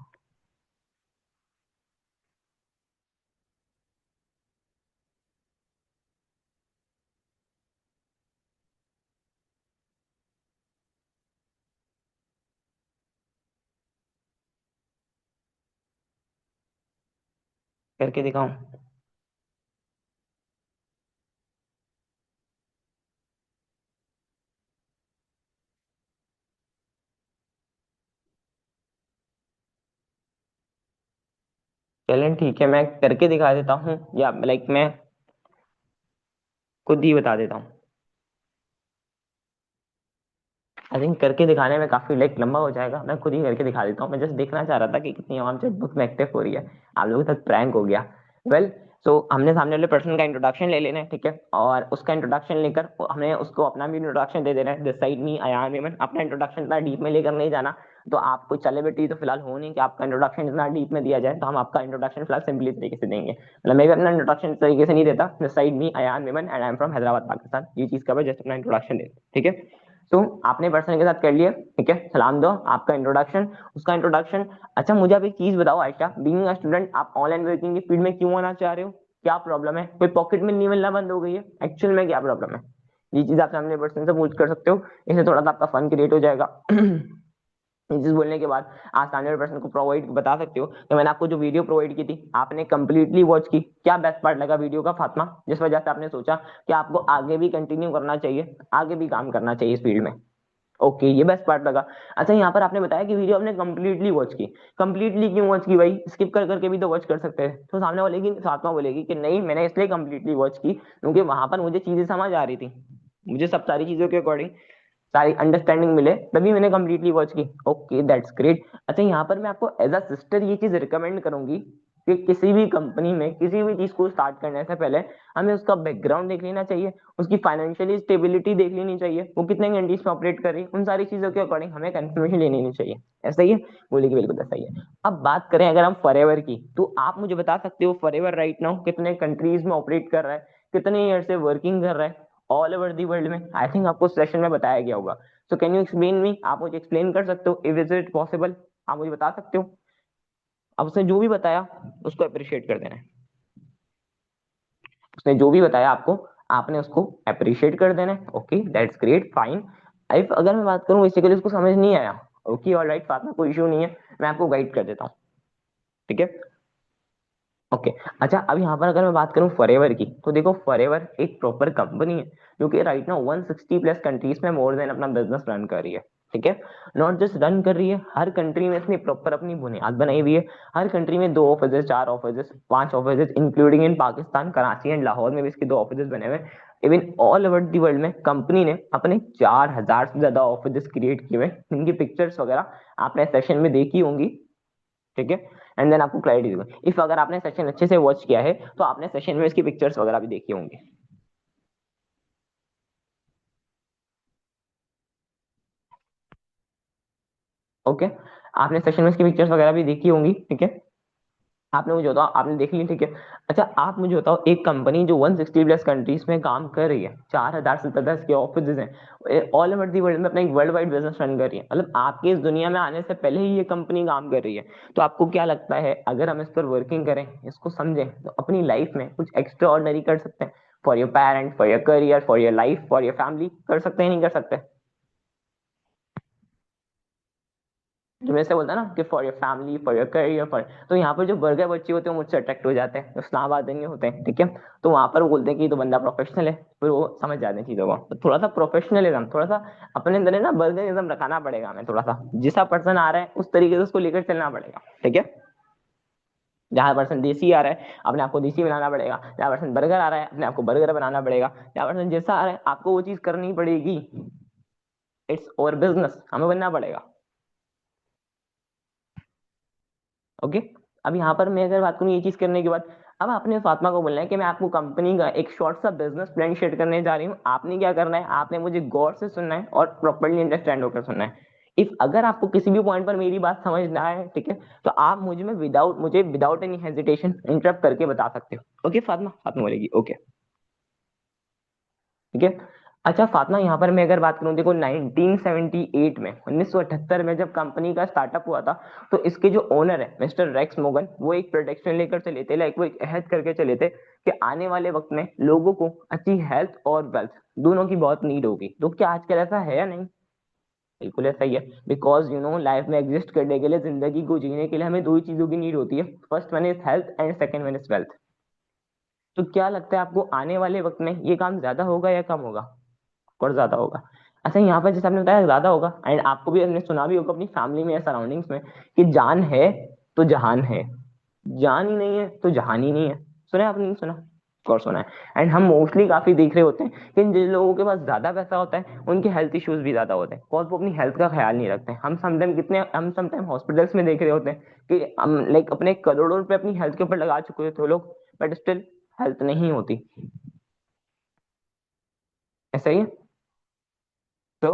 करके दिखाऊं? चलें ठीक है, मैं करके दिखा देता हूँ, या लाइक मैं खुद ही बता देता हूँ। आई थिंक करके दिखाने में काफी लाइक लंबा हो जाएगा, मैं खुद ही करके दिखा देता हूँ। मैं जस्ट देखना चाह रहा था कि कितनी आवाम चैटबॉक्स में एक्टिव हो रही है। आप लोगों तक प्रैंक हो गया। वेल, सो हमने सामने वाले पर्सन का इंट्रोडक्शन ले लेना है, ठीक है, और उसका इंट्रोडक्शन लेकर हमें उसको अपना भी इंट्रोडक्शन दे देना है। This side me, I am Hemant. अपना इंट्रोडक्शन इतना डीप में लेकर नहीं जाना। तो आप कोई सेलिब्रिटी तो फिलहाल हो नहीं कि आपका इंट्रोडक्शन इतना डीप में दिया जाए, तो हम आपका इंट्रोडक्शन फिलहाल सिंपली तरीके से देंगे। मतलब मैं भी अपना इंट्रोडक्शन तरीके से नहीं देता। This side me, I am Hemant and I am from Hyderabad Pakistan. ये चीज का जस्ट अपना इंट्रोडक्शन दे, ठीक है। तो आपने पर्सन के साथ कर लिया, ठीक है, सलाम दो, आपका इंट्रोडक्शन, उसका इंट्रोडक्शन। अच्छा, मुझे आप एक चीज बताओ आयशा, बीइंग अ स्टूडेंट आप ऑनलाइन वर्किंग की फील्ड में क्यों आना चाह रहे हो? क्या प्रॉब्लम है? कोई पॉकेट में नहीं मिलना बंद हो गई है? एक्चुअल में क्या प्रॉब्लम है? ये चीज आप सामने पर्सन से पूछ कर सकते हो। इससे थोड़ा सा आपका फन क्रिएट हो जाएगा। ये चीज बोलने के बाद आप सामने वाले पर्सन को प्रोवाइड बता सकते हो कि मैंने आपको जो वीडियो प्रोवाइड की थी आपने कंप्लीटली वॉच की, क्या बेस्ट पार्ट लगा वीडियो का फातिमा, जिस वजह से आपने सोचा कि आपको आगे भी कंटिन्यू करना चाहिए, आगे भी काम करना चाहिए इस फील्ड में। ओके, ये बेस्ट पार्ट लगा। अच्छा, यहाँ पर आपने बताया कि वीडियो आपने कंप्लीटली वॉच की। कंप्लीटली क्यों वॉच की भाई? स्किप कर करके भी तो वॉच कर सकते हैं। तो सामने वाले की फातिमा बोलेगी कि नहीं, मैंने इसलिए कंप्लीटली वॉच की क्योंकि वहां पर मुझे चीजें समझ आ रही थी, मुझे सब सारी चीजों के अकॉर्डिंग सारी अंडरस्टैंडिंग मिले, तभी मैंने कंप्लीटली वॉच की। Okay, that's great. अच्छा, यहाँ पर मैं आपको एज अ सिस्टर ये चीज रिकमेंड करूंगी कि किसी भी कंपनी में किसी भी चीज को स्टार्ट करने से पहले हमें उसका बैकग्राउंड देख लेना चाहिए, उसकी फाइनेंशियली स्टेबिलिटी देख लेनी चाहिए, वो कितने कंडीज में ऑपरेट कर रही है, उन सारी चीजों के अकॉर्डिंग हमें कंफर्मेशन ले लेनी चाहिए। ऐसा ही है? बोले कि बिल्कुल ऐसा ही है। अब बात करें अगर हम फॉरएवर की, तो आप मुझे बता सकते हो फॉरएवर राइट नाउ कितने कंट्रीज में ऑपरेट कर रहा है, कितने ईयर से वर्किंग कर रहा है ऑल ओवर दी वर्ल्ड में? आई थिंक आपको सेशन में बताया गया होगा। So can you explain me, आप मुझे एक्सप्लेन कर सकते हो, इफ इज इट पॉसिबल? आप मुझे बता सकते हो? अब उसने जो भी बताया उसको अप्रिशिएट कर देना है। उसने जो भी बताया आपको, आपने उसको अप्रिशिएट कर देना है। Okay, that's great, fine. If अगर मैं बात करूं बेसिकली उसको समझ नहीं आया, ओके ऑलराइट फातिमा, कोई इशू नहीं है, मैं आपको गाइड कर देता हूँ, ठीक है। ओके, अच्छा, अब यहाँ पर अगर मैं बात करूँ फॉरएवर की, तो देखो फॉरएवर एक प्रॉपर कंपनी है जो कि राइट नाउ 160 प्लस कंट्रीज में मोर देन अपना बिजनेस रन कर रही है, ठीक है। नॉट जस्ट रन कर रही है, हर कंट्री में इसने प्रॉपर अपनी बुनियाद बनाई हुई है। हर कंट्री में 2 office, 4 office, 5 office, including in Pakistan, Karachi and Lahore में भी इसके 2 ऑफिस बने हुए हैं। Even all over the world में कंपनी ने अपने 4000 से ज्यादा ऑफिस क्रिएट किए हुए हैं, इनकी पिक्चर्स वगैरह आपने सेशन में देखी होंगी, ठीक है। एंड देन आपको क्लैरिटी दूंगा। इफ अगर आपने सेशन अच्छे से वॉच किया है तो आपने सेशन में इसकी पिक्चर्स वगैरह भी देखी होंगी, ओके। आपने सेशन में इसकी पिक्चर्स वगैरह भी देखी होंगी, ठीक है। आपने मुझे बताओ, आपने देख ली, ठीक है। अच्छा, आप मुझे बताओ, एक कंपनी जो 160 प्लस कंट्रीज में काम कर रही है, 4000 से ज्यादा इसके ऑफिस हैं, ऑल ओवर दी वर्ल्ड में अपना एक वर्ल्ड वाइड बिजनेस रन कर रही है, मतलब आपके इस दुनिया में आने से पहले ही ये कंपनी काम कर रही है। तो आपको क्या लगता है, अगर हम इस पर वर्किंग करें, इसको समझें, तो अपनी लाइफ में कुछ एक्स्ट्रा ऑर्डिनरी कर सकते हैं? For your parent, for your career, for your life, for your family, कर सकते हैं नहीं कर सकते? जो मैं से बोलता ना कि for your family, for your career, for, तो यहाँ पर जो बर्गर बच्चे होते हैं वो मुझसे अट्रैक्ट हो जाते हैं, इस्लामाबाद में होते हैं, ठीक है। तो वहां पर वो बोलते हैं कि ये तो बंदा प्रोफेशनल है, फिर वो समझ जाते हैं चीजों को। तो थोड़ा सा प्रोफेशनलिज्म, थोड़ा सा अपने अंदर है ना बर्गरिज्म रखाना पड़ेगा हमें, थोड़ा सा जैसा पर्सन आ रहा है उस तरीके से उसको लेकर चलना पड़ेगा, ठीक है। जहाँ पर्सन देसी आ रहा है अपने आपको देसी बनाना पड़ेगा, जहाँ पर्सन बर्गर आ रहा है अपने आपको बर्गर बनाना पड़ेगा, जहाँ पर्सन जैसा आ रहा है आपको वो चीज करनी पड़ेगी। इट्स और बिजनेस, हमें बनना पड़ेगा, ओके। अब यहाँ पर मैं अगर बात करूँ ये चीज करने के बाद, अब आपने फातिमा को बोलना है कि मैं आपको कंपनी का एक शॉर्ट सा बिजनेस प्लान शेयर करने जा रही हूँ, आपने क्या करना है, आपने मुझे गौर से सुनना है और प्रॉपरली अंडरस्टैंड होकर सुनना है। इफ अगर आपको किसी भी पॉइंट पर मेरी बात समझ ना आए, ठीक है, तो आप मुझे विदाउट एनी हेजिटेशन इंटरप्ट करके बता सकते हो, ओके फातिमा? फातिमा बोलेगी ओके, ठीक है। अच्छा फातिमा, यहाँ पर मैं अगर बात करूँ, देखो 1978 में, 1978 में जब कंपनी का स्टार्टअप हुआ था, तो इसके जो ओनर है मिस्टर रेक्स मोगन, वो एक प्रोटेक्शन लेकर चले थे, लाइक वो एक अहद करके चले थे कि आने वाले वक्त में लोगों को अच्छी हेल्थ और वेल्थ दोनों की बहुत नीड होगी। तो क्या आजकल ऐसा है या नहीं? बिल्कुल ऐसा ही है। बिकॉज यू नो लाइफ में एग्जिस्ट करने के लिए, जिंदगी को जीने के लिए हमें दो ही चीजों की नीड होती है, first one is health and second one is wealth. तो क्या लगता है आपको आने वाले वक्त में ये काम ज्यादा होगा या कम होगा? और ज्यादा होगा। अच्छा, यहाँ पर जैसे आपने बताया ज्यादा होगा, एंड आपको भी आपने सुना भी होगा अपनी फैमिली में या सराउंडिंग्स में कि जान है तो जहान है, जान ही नहीं है तो जहान ही नहीं है। सुना है आपने? नहीं सुना? कोर्स होना है। एंड हम मोस्टली काफी देख रहे होते हैं कि जिन लोगों के पास ज्यादा पैसा होता है उनके हेल्थ इश्यूज भी ज्यादा होते हैं, और वो अपनी हेल्थ का ख्याल नहीं रखते हैं। हम समटाइम हॉस्पिटल्स में देख रहे होते हैं कि हम लाइक अपने करोड़ों रुपए अपनी हेल्थ के ऊपर लगा चुके होते हैं लोग, बट स्टिल हेल्थ नहीं होती। ऐसा ही है। तो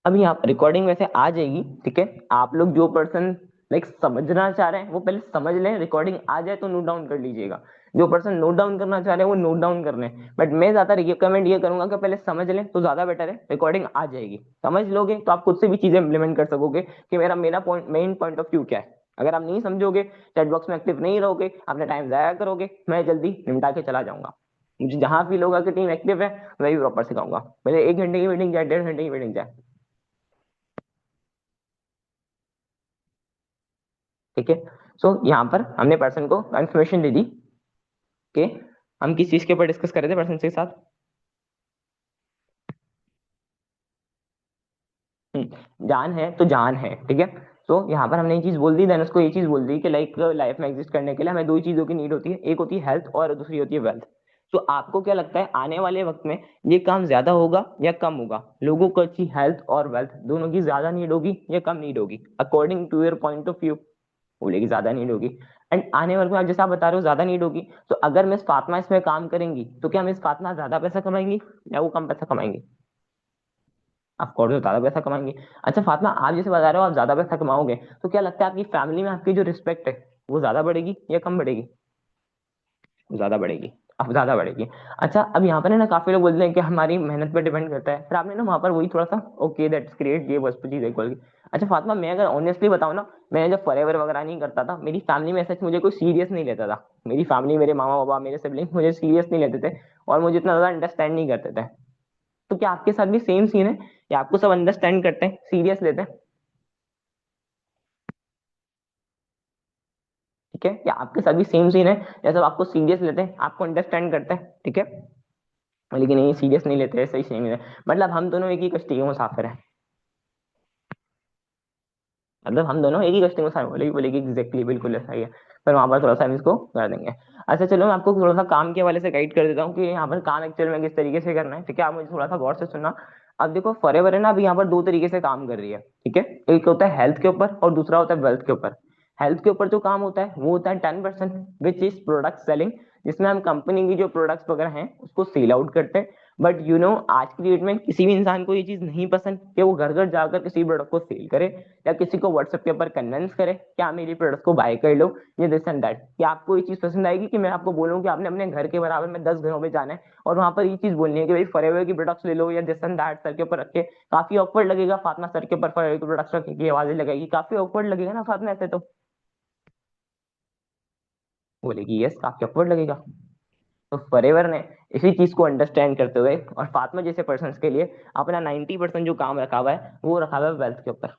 अब यहाँ रिकॉर्डिंग वैसे आ जाएगी, ठीक है। आप लोग जो पर्सन लाइक समझना चाह रहे हैं वो पहले समझ लें, रिकॉर्डिंग आ जाए तो नोट डाउन कर लीजिएगा। जो पर्सन नोट डाउन करना चाह रहे हैं वो नोट डाउन कर लें, बट मैं ज्यादा रिकमेंड ये करूंगा कि पहले समझ लें तो ज्यादा बेटर है। रिकॉर्डिंग आ जाएगी, समझ लोगे तो आप खुद से भी चीजें इंप्लीमेंट कर सकोगे कि मेरा मेरा point main point of view क्या है। अगर आप नहीं समझोगे, चैट बॉक्स में एक्टिव नहीं रहोगे, अपना टाइम जाया करोगे, मैं जल्दी निपटा के चला जाऊंगा। मुझे जहां फील होगा कि टीम एक्टिव है वही प्रॉपर सिखाऊंगा, भले 1 घंटे की मीटिंग जाए, 1.5 घंटे की मीटिंग जाए, ठीक है। सो यहाँ पर हमने पर्सन को कंफर्मेशन दे दी कि हम किस चीज के ऊपर डिस्कस कर रहे थे पर्सन के साथ। जान है तो जान है, ठीक है। तो यहाँ पर हमने ये चीज बोल दी, देन उसको ये चीज बोल दी कि लाइक लाइफ में एग्जिस्ट करने के लिए हमें दो ही चीजों की नीड होती है, एक होती है हेल्थ और दूसरी होती है वेल्थ। तो आपको क्या लगता है आने वाले वक्त में ये काम ज्यादा होगा या कम होगा? लोगों को अच्छी हेल्थ और वेल्थ दोनों की ज्यादा नीड होगी या कम नीड होगी according to your point of view? बोलेगी ज्यादा नीड होगी। एंड आने वाले में आप जैसा आप बता रहे हो ज्यादा नीड होगी, तो अगर मिस फातिमा इसमें काम करेंगी तो क्या मिस फातिमा ज्यादा पैसा कमाएंगी या वो कम पैसा कमाएंगी? ऑफ कोर्स वो ज्यादा पैसा कमाएंगे। अच्छा फातिमा, आप जैसे बता रहे हो आप ज्यादा पैसा कमाओगे, तो क्या लगता है आपकी फैमिली में आपकी जो रिस्पेक्ट है वो ज्यादा बढ़ेगी या कम बढ़ेगी? ज्यादा बढ़ेगी। अब ज्यादा बढ़ेगी। अच्छा, अब यहाँ पर है ना काफी लोग बोलते हैं कि हमारी मेहनत पर डिपेंड करता है, फिर आपने ना वहां पर वही थोड़ा सा ओके दैट्स ग्रेट ये बस चीज इक्वल की। अच्छा फातिमा, मैं अगर ऑनेस्टली बताऊं ना, मैं जब फॉरएवर वगैरह नहीं करता था, मेरी फैमिली में ऐसा मुझे कोई सीरियस नहीं लेता था। मेरी फैमिली, मेरे मामा बाबा, मेरे सिबलिंग मुझे सीरियस नहीं लेते थे और मुझे इतना ज्यादा अंडरस्टैंड नहीं करते थे। तो क्या आपके साथ भी सेम सीन है या आपको सब अंडरस्टैंड करते हैं, सीरियस लेते हैं? ठीक है, या आपके साथ भी सेम सीन है, जैसे आपको सीरियस लेते हैं, आपको अंडरस्टैंड करते हैं, ठीक है, लेकिन ये सीरियस नहीं लेते, ऐसा ही सेम है। मतलब हम दोनों एक ही कश्ती के मुसाफिर हैं। मतलब हम दोनों एक ही कश्ती में मुसाफिर, बोलेगी बोलेगी एग्जैक्टली बिल्कुल ऐसा ही है। पर वहां पर थोड़ा सा हम इसको कर देंगे। अच्छा चलो, मैं आपको थोड़ा सा काम के हवाले से गाइड कर देता हूँ कि यहाँ पर काम एक्चुअल में किस तरीके से करना है, ठीक है। आप मुझे थोड़ा सा गौर से सुनना। अब देखो फॉरएवर है ना, अभी यहाँ पर दो तरीके से काम कर रही है, ठीक है। एक होता है हेल्थ के ऊपर और दूसरा होता है वेल्थ के ऊपर। हेल्थ के ऊपर जो काम होता है वो होता है 10% विच इज प्रोडक्ट सेलिंग, जिसमें हम कंपनी की जो प्रोडक्ट्स वगैरह हैं उसको सेल आउट करते हैं। बट आज की डेट में किसी भी इंसान को ये चीज नहीं पसंद कि वो घर घर जाकर किसी प्रोडक्ट को सेल करे या किसी को व्हाट्सएप के ऊपर कन्विंस करे कि आप मेरी प्रोडक्ट को बाय कर लो, ये दिस एंड दैट। क्या आपको ये चीज पसंद आएगी कि मैं आपको बोलूँ कि आपने अपने घर के बराबर में 10 घरों में जाना है और वहां पर ये चीज बोलनी है कि भाई फॉरएवर की प्रोडक्ट्स ले लो या दिस एंड दैट सर के ऊपर रख के? काफी ऑकवर्ड लगेगा फातिमा सर के ऊपर फॉरएवर की प्रोडक्ट्स रखने की आवाजें लगाएगी, काफी ऑकवर्ड लगेगा ना फातिमा ऐसे तो? बोलेगी यस, काफी ऑकवर्ड लगेगा। तो फॉरएवर ने इसी चीज को अंडरस्टैंड करते हुए और फातिमा जैसे पर्सन के लिए अपना 90% जो काम रखा हुआ है वो रखा हुआ है वेल्थ के ऊपर।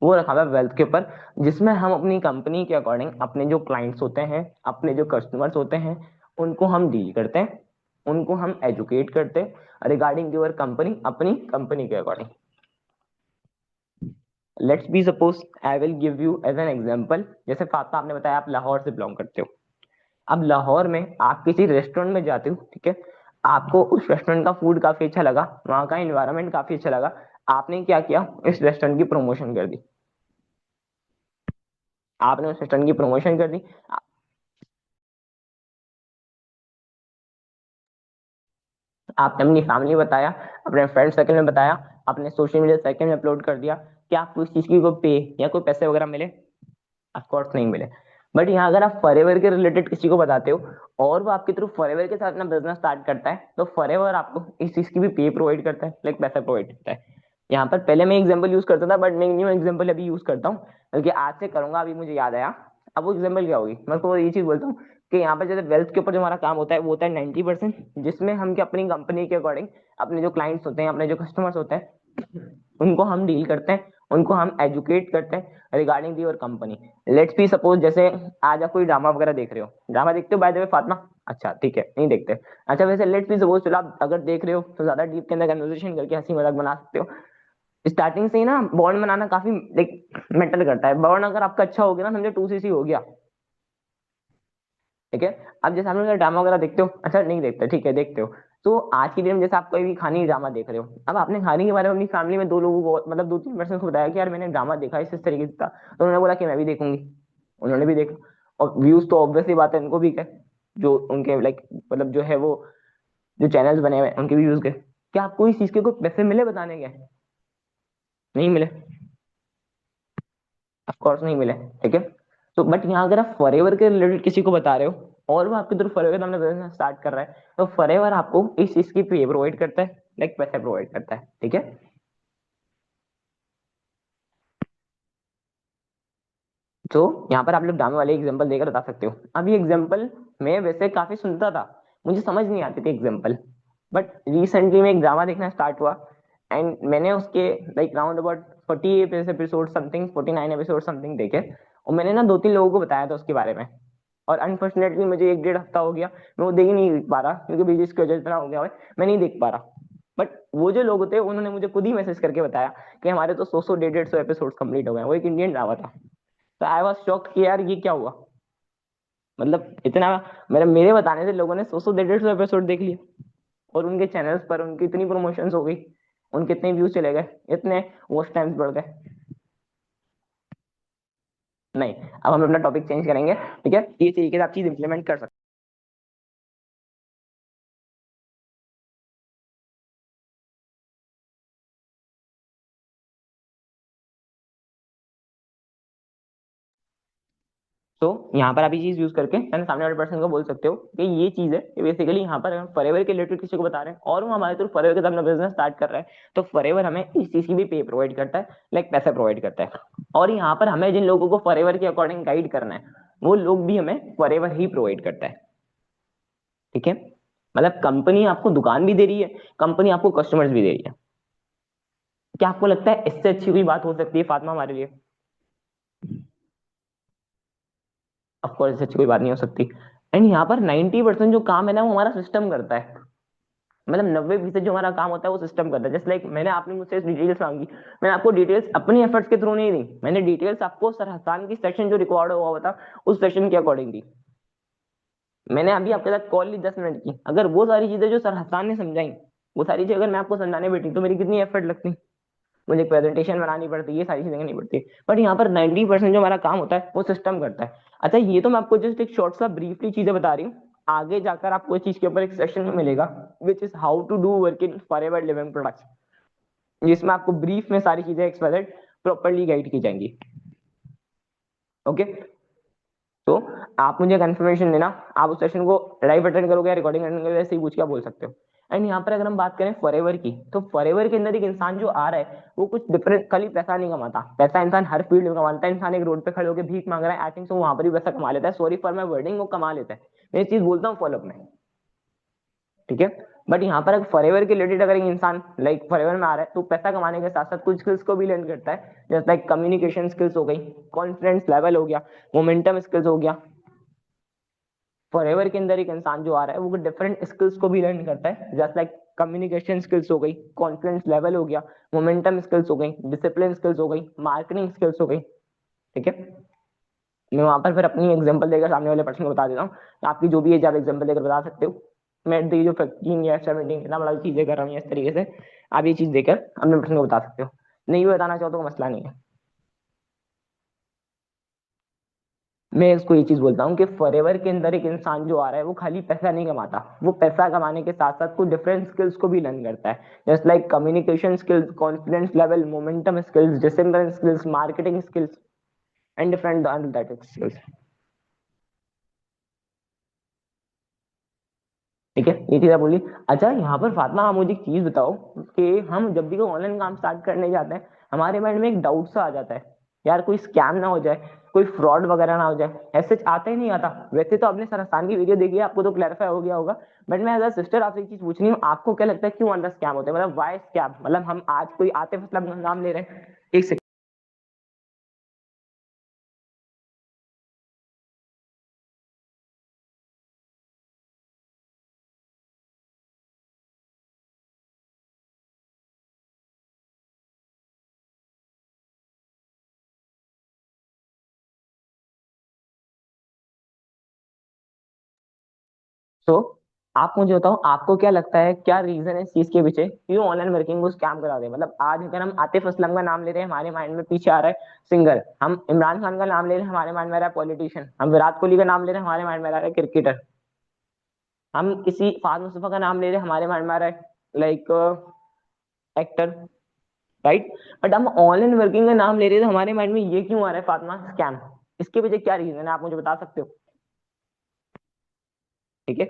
वो रखा हुआ है वेल्थ के ऊपर, जिसमें हम अपनी कंपनी के अकॉर्डिंग अपने जो क्लाइंट्स होते हैं, अपने जो कस्टमर्स होते हैं, उनको हम डील करते हैं, उनको हम एजुकेट करते हैं रिगार्डिंग योर कंपनी, अपनी कंपनी के according. Let's be suppose, I will give you as an example. जैसे फातिमा आपने बताया आप लाहौर से बिलोंग करते हो। अब लाहौर में आप किसी रेस्टोरेंट में जाते हो, ठीक है, आपको उस रेस्टोरेंट का फूड काफी अच्छा लगा, वहां का एनवायरनमेंट काफी अच्छा लगा, आपने क्या किया, इस रेस्टोरेंट की प्रमोशन कर दी। आपने उस रेस्टोरेंट की प्रमोशन कर दी। आपने अपनी फैमिली बताया, अपने फ्रेंड सर्कल में बताया, अपने सोशल मीडिया सर्कल में अपलोड कर दिया। क्या आपको इस चीज की कोई पे या कोई पैसे वगैरह मिले? ऑफकोर्स नहीं मिले। बट यहाँ अगर आप फॉरएवर के रिलेटेड किसी को बताते हो और वो आपके थ्रू फॉरएवर के साथ अपना बिजनेस स्टार्ट करता है, तो फॉरएवर आपको इस चीज की भी पे प्रोवाइड करता है, लाइक पैसा प्रोवाइड करता है। यहाँ पर पहले मैं एग्जांपल यूज करता था, बट मैं न्यू एग्जांपल अभी यूज करता हूँ, बल्कि आज से करूंगा, अभी मुझे याद आया। अब वो एग्जांपल क्या होगी, मैं तो ये चीज बोलता हूँ कि यहाँ पर जैसे वेल्थ के ऊपर जो हमारा काम होता है वो होता है 90%, जिसमें हम क्या अपनी कंपनी के अकॉर्डिंग अपने जो क्लाइंट्स होते हैं, अपने जो कस्टमर्स होते हैं, उनको हम डील करते हैं, उनको हम एजुकेट करते हैं regarding the your company. Let's be suppose, जैसे आज आप कोई ड्रामा वगैरह देख रहे हो, ड्रामा देखते हो बाय द वे फातिमा? अच्छा ठीक है, नहीं देखते। अच्छा वैसे लेट्स बी सपोज, चलो आप अगर देख रहे हो तो ज्यादा डीप के अंदर कन्वर्सेशन करके हंसी मजाक बना सकते हो। स्टार्टिंग से ही ना बॉन्ड बनाना काफी लाइक मैटर करता है। बॉन्ड अगर आपका अच्छा हो गया ना, समझो 2cc हो गया, ठीक है। अब जैसे हम लोग ड्रामा वगैरह देखते हो, अच्छा नहीं देखते, ठीक है देखते हो, तो आज की डेट में जैसे आप कोई भी खानी ड्रामा देख रहे हो, अब आपने खाने के बारे में अपनी फैमिली में दो लोगों को, मतलब दो तीन पर्सन को बताया कि यार मैंने ड्रामा देखा इस तरीके से था, तो उन्होंने बोला कि मैं भी देखूंगी, उन्होंने भी देखा, और व्यूज तो ऑब्वियसली बात है उनको भी गए, जो उनके लाइक मतलब जो है वो जो चैनल्स बने हुए हैं उनके भी व्यूज गए। क्या आपको इस चीज के कोई पैसे मिले बताने के? नहीं मिले, ऑफ कोर्स नहीं मिले, ठीक है। तो बट यहाँ अगर आप फॉरएवर के रिलेटेड किसी को बता रहे हो और वो आपके थ्रू फॉरएवर अपना बिजनेस स्टार्ट कर रहा है, तो फॉरएवर आपको इस चीज की पे प्रोवाइड करता है, लाइक पैसे प्रोवाइड करता है, ठीक है। तो यहाँ पर आप लोग ड्रामे वाले एग्जांपल देकर बता सकते हो। अब ये एग्जांपल मैं वैसे काफी सुनता था, मुझे समझ नहीं आती थी एग्जांपल, बट रिसेंटली में एक ड्रामा देखना स्टार्ट हुआ, एंड मैंने उसके like round about 40 episode something, 49 episode something देखे, और मैंने ना दो तीन लोगों को बताया था उसके बारे में, और अनफॉर्चुनेटली मुझे एक डेढ़ हफ्ता हो गया, मैं वो देख ही नहीं पा रहा क्योंकि बिजी स्केड्यूल इतना हो गया है, मैं नहीं देख पा रहा। बट वो जो लोग थे उन्होंने मुझे खुद ही मैसेज करके बताया कि हमारे तो 100 150 एपिसोड कंप्लीट हो गए, वो एक इंडियन ड्रामा था। तो आई वॉज शॉक्ड कि यार ये क्या हुआ, मतलब इतना, मेरे बताने से लोगों ने 100 150 एपिसोड देख लिए, और उनके चैनल्स पर उनकी इतनी प्रमोशंस हो गई, उनके इतने व्यूज चले गए, इतने वॉच टाइम्स बढ़ गए। नहीं, अब हम अपना टॉपिक चेंज करेंगे, ठीक है, ये तरीके से आप चीज इंप्लीमेंट कर सकते हो। तो यहाँ पर आप ये चीज यूज करके यानी सामने वाले पर्सन को बोल सकते हो कि ये चीज है कि बेसिकली यहाँ पर हम फॉरएवर के रिलेटेड किसी को बता रहे हैं और वो हमारे थ्रू फॉरएवर के साथ अपना बिजनेस स्टार्ट कर रहा है, तो फॉरएवर हमें इस चीज की भी पे प्रोवाइड करता है, लाइक पैसा प्रोवाइड करता है। और यहाँ पर हमें जिन लोगों को फॉरएवर के अकॉर्डिंग गाइड करना है, वो लोग भी हमें फॉरएवर ही प्रोवाइड करता है, ठीक है। मतलब कंपनी आपको दुकान भी दे रही है, कंपनी आपको कस्टमर्स भी दे रही है। क्या आपको लगता है इससे अच्छी कोई बात हो सकती है फातिमा हमारे लिए? ऑफ कोर्स इससे अच्छी कोई बात नहीं हो सकती। एंड यहाँ पर 90% जो काम है ना वो हमारा सिस्टम करता है, मतलब 90% जो हमारा काम होता है वो सिस्टम करता है। जस्ट लाइक मैंने आपने मुझसे डिटेल्स मांगी, मैंने आपको डिटेल्स अपनी एफर्ट्स के थ्रू नहीं दी, मैंने डिटेल्स आपको सर हसान की सेशन जो रिकॉर्ड हुआ था उस सेशन के अकॉर्डिंग दी। मैंने अभी आपके साथ कॉल ली 10 मिनट की, अगर वो सारी चीजें जो सर हसान ने समझाई, वो सारी चीजें अगर मैं आपको समझाने बैठी तो मेरी कितनी एफर्ट लगती, मुझे एक प्रेजेंटेशन बनानी पड़ती है, ये सारी चीजें करनी पड़ती है। बट यहाँ पर 90% जो हमारा काम होता है वो सिस्टम करता है। अच्छा ये तो मैं आपको जस्ट एक शॉर्ट सा ब्रीफली चीजें बता रही हूँ, आगे जाकर आपको इस चीज के ऊपर एक सेशन में मिलेगा which is how to do work in Forever Living Products, जिसमें आपको ब्रीफ में सारी चीजें एक्सप्लेन प्रॉपरली गाइड की जाएंगी, ओके। तो आप मुझे कंफर्मेशन देना, आप उस सेशन को लाइव अटेंड करोगे या रिकॉर्डिंग अटेंड करोगे, ऐसे ही पूछ के आप बोल सकते हो। एंड यहाँ पर अगर हम बात करें फॉरएवर की, तो फॉरएवर के अंदर एक इंसान जो आ रहा है वो कुछ डिफरेंट, खाली पैसा नहीं कमाता, पैसा इंसान हर फील्ड में कमाता है। इंसान एक रोड पे खड़े होकर भीख मांग रहा है, आई थिंक सो वहां पर भी पैसा कमा लेता है, सॉरी फॉर माई वर्डिंग, वो कमा लेता है, मैं ये चीज बोलता हूँ फॉलोअप में, ठीक है। बट यहाँ पर अगर फॉरएवर के रिलेटेड अगर एक इंसान लाइक फॉरएवर में आ रहा है तो पैसा कमाने के साथ साथ कुछ स्किल्स को भी लर्न करता है, जैसे लाइक कम्युनिकेशन स्किल्स हो गई, कॉन्फिडेंस लेवल हो गया, मोमेंटम स्किल्स हो गया। फॉरएवर के अंदर एक इंसान जो आ रहा है वो डिफरेंट स्किल्स को भी लर्न करता है, जस्ट लाइक कम्युनिकेशन स्किल्स हो गई, कॉन्फिडेंस लेवल हो गया, मोमेंटम स्किल्स हो गई, डिसिप्लिन स्किल्स हो गई, मार्केटिंग स्किल्स हो गई, ठीक है। मैं वहां पर फिर अपनी एग्जांपल देकर सामने वाले पर्सन को बता देता हूँ, आपकी जो भी एज आप एग्जांपल देकर बता सकते हो। मैं दी जो 15 या 17 इतना बड़ा चीजें कर रहा हूँ इस तरीके से, आप ये चीज देकर अपने पर्सन को बता सकते हो, नहीं भी बताना चाहो तो मसला नहीं है। मैं इसको ये चीज बोलता हूँ कि फॉरएवर के अंदर एक इंसान जो आ रहा है वो खाली पैसा नहीं कमाता, वो पैसा कमाने के साथ साथ कुछ डिफरेंट स्किल्स को भी लर्न करता है, just like communication skills, confidence level, momentum skills, discipline skills, marketing skills and different that skills, ठीक है। ये चीज आप बोली। अच्छा यहाँ पर फातिमा आप मुझे एक चीज बताओ कि हम जब भी कोई ऑनलाइन काम स्टार्ट करने जाते हैं हमारे माइंड में एक डाउट सा आ जाता है, यार कोई स्कैम ना हो जाए, कोई फ्रॉड वगैरह ना हो जाए, ऐसे आता ही नहीं आता। वैसे तो आपने सरसान की वीडियो देखी है, आपको तो क्लैरिफाई हो गया होगा, बट मैं एज अ सिस्टर आपसे एक चीज पूछ रही हूँ, आपको क्या लगता है क्यों अंदर स्कैम होते हैं, मतलब वाई स्कैम, मतलब हम आज कोई आतिफ असलम का नाम ले रहे हैं, एक तो आप मुझे बताओ, आपको क्या लगता है क्या रीजन है इस चीज के पीछे, क्यों ऑनलाइन वर्किंग को स्कैम करा दे? मतलब आज अगर हम आतिफ असलम का नाम ले रहे हैं, हमारे माइंड में पीछे आ रहा है सिंगर। हम इमरान खान का नाम ले रहे हैं, हमारे माइंड में आ रहा है पॉलिटिशियन। हम विराट कोहली का नाम ले रहे हैं, हमारे माइंड में आ रहा है क्रिकेटर। हम किसी फाद मुस्तफा का नाम ले रहे हैं, हमारे माइंड में आ रहा है लाइक एक्टर, राइट। बट हम ऑनलाइन वर्किंग का नाम ले रहे हैं तो हमारे माइंड में ये क्यों आ रहा है फातिमा, स्कैम? इसके पीछे क्या रीजन है, आप मुझे बता सकते हो? ठीक है,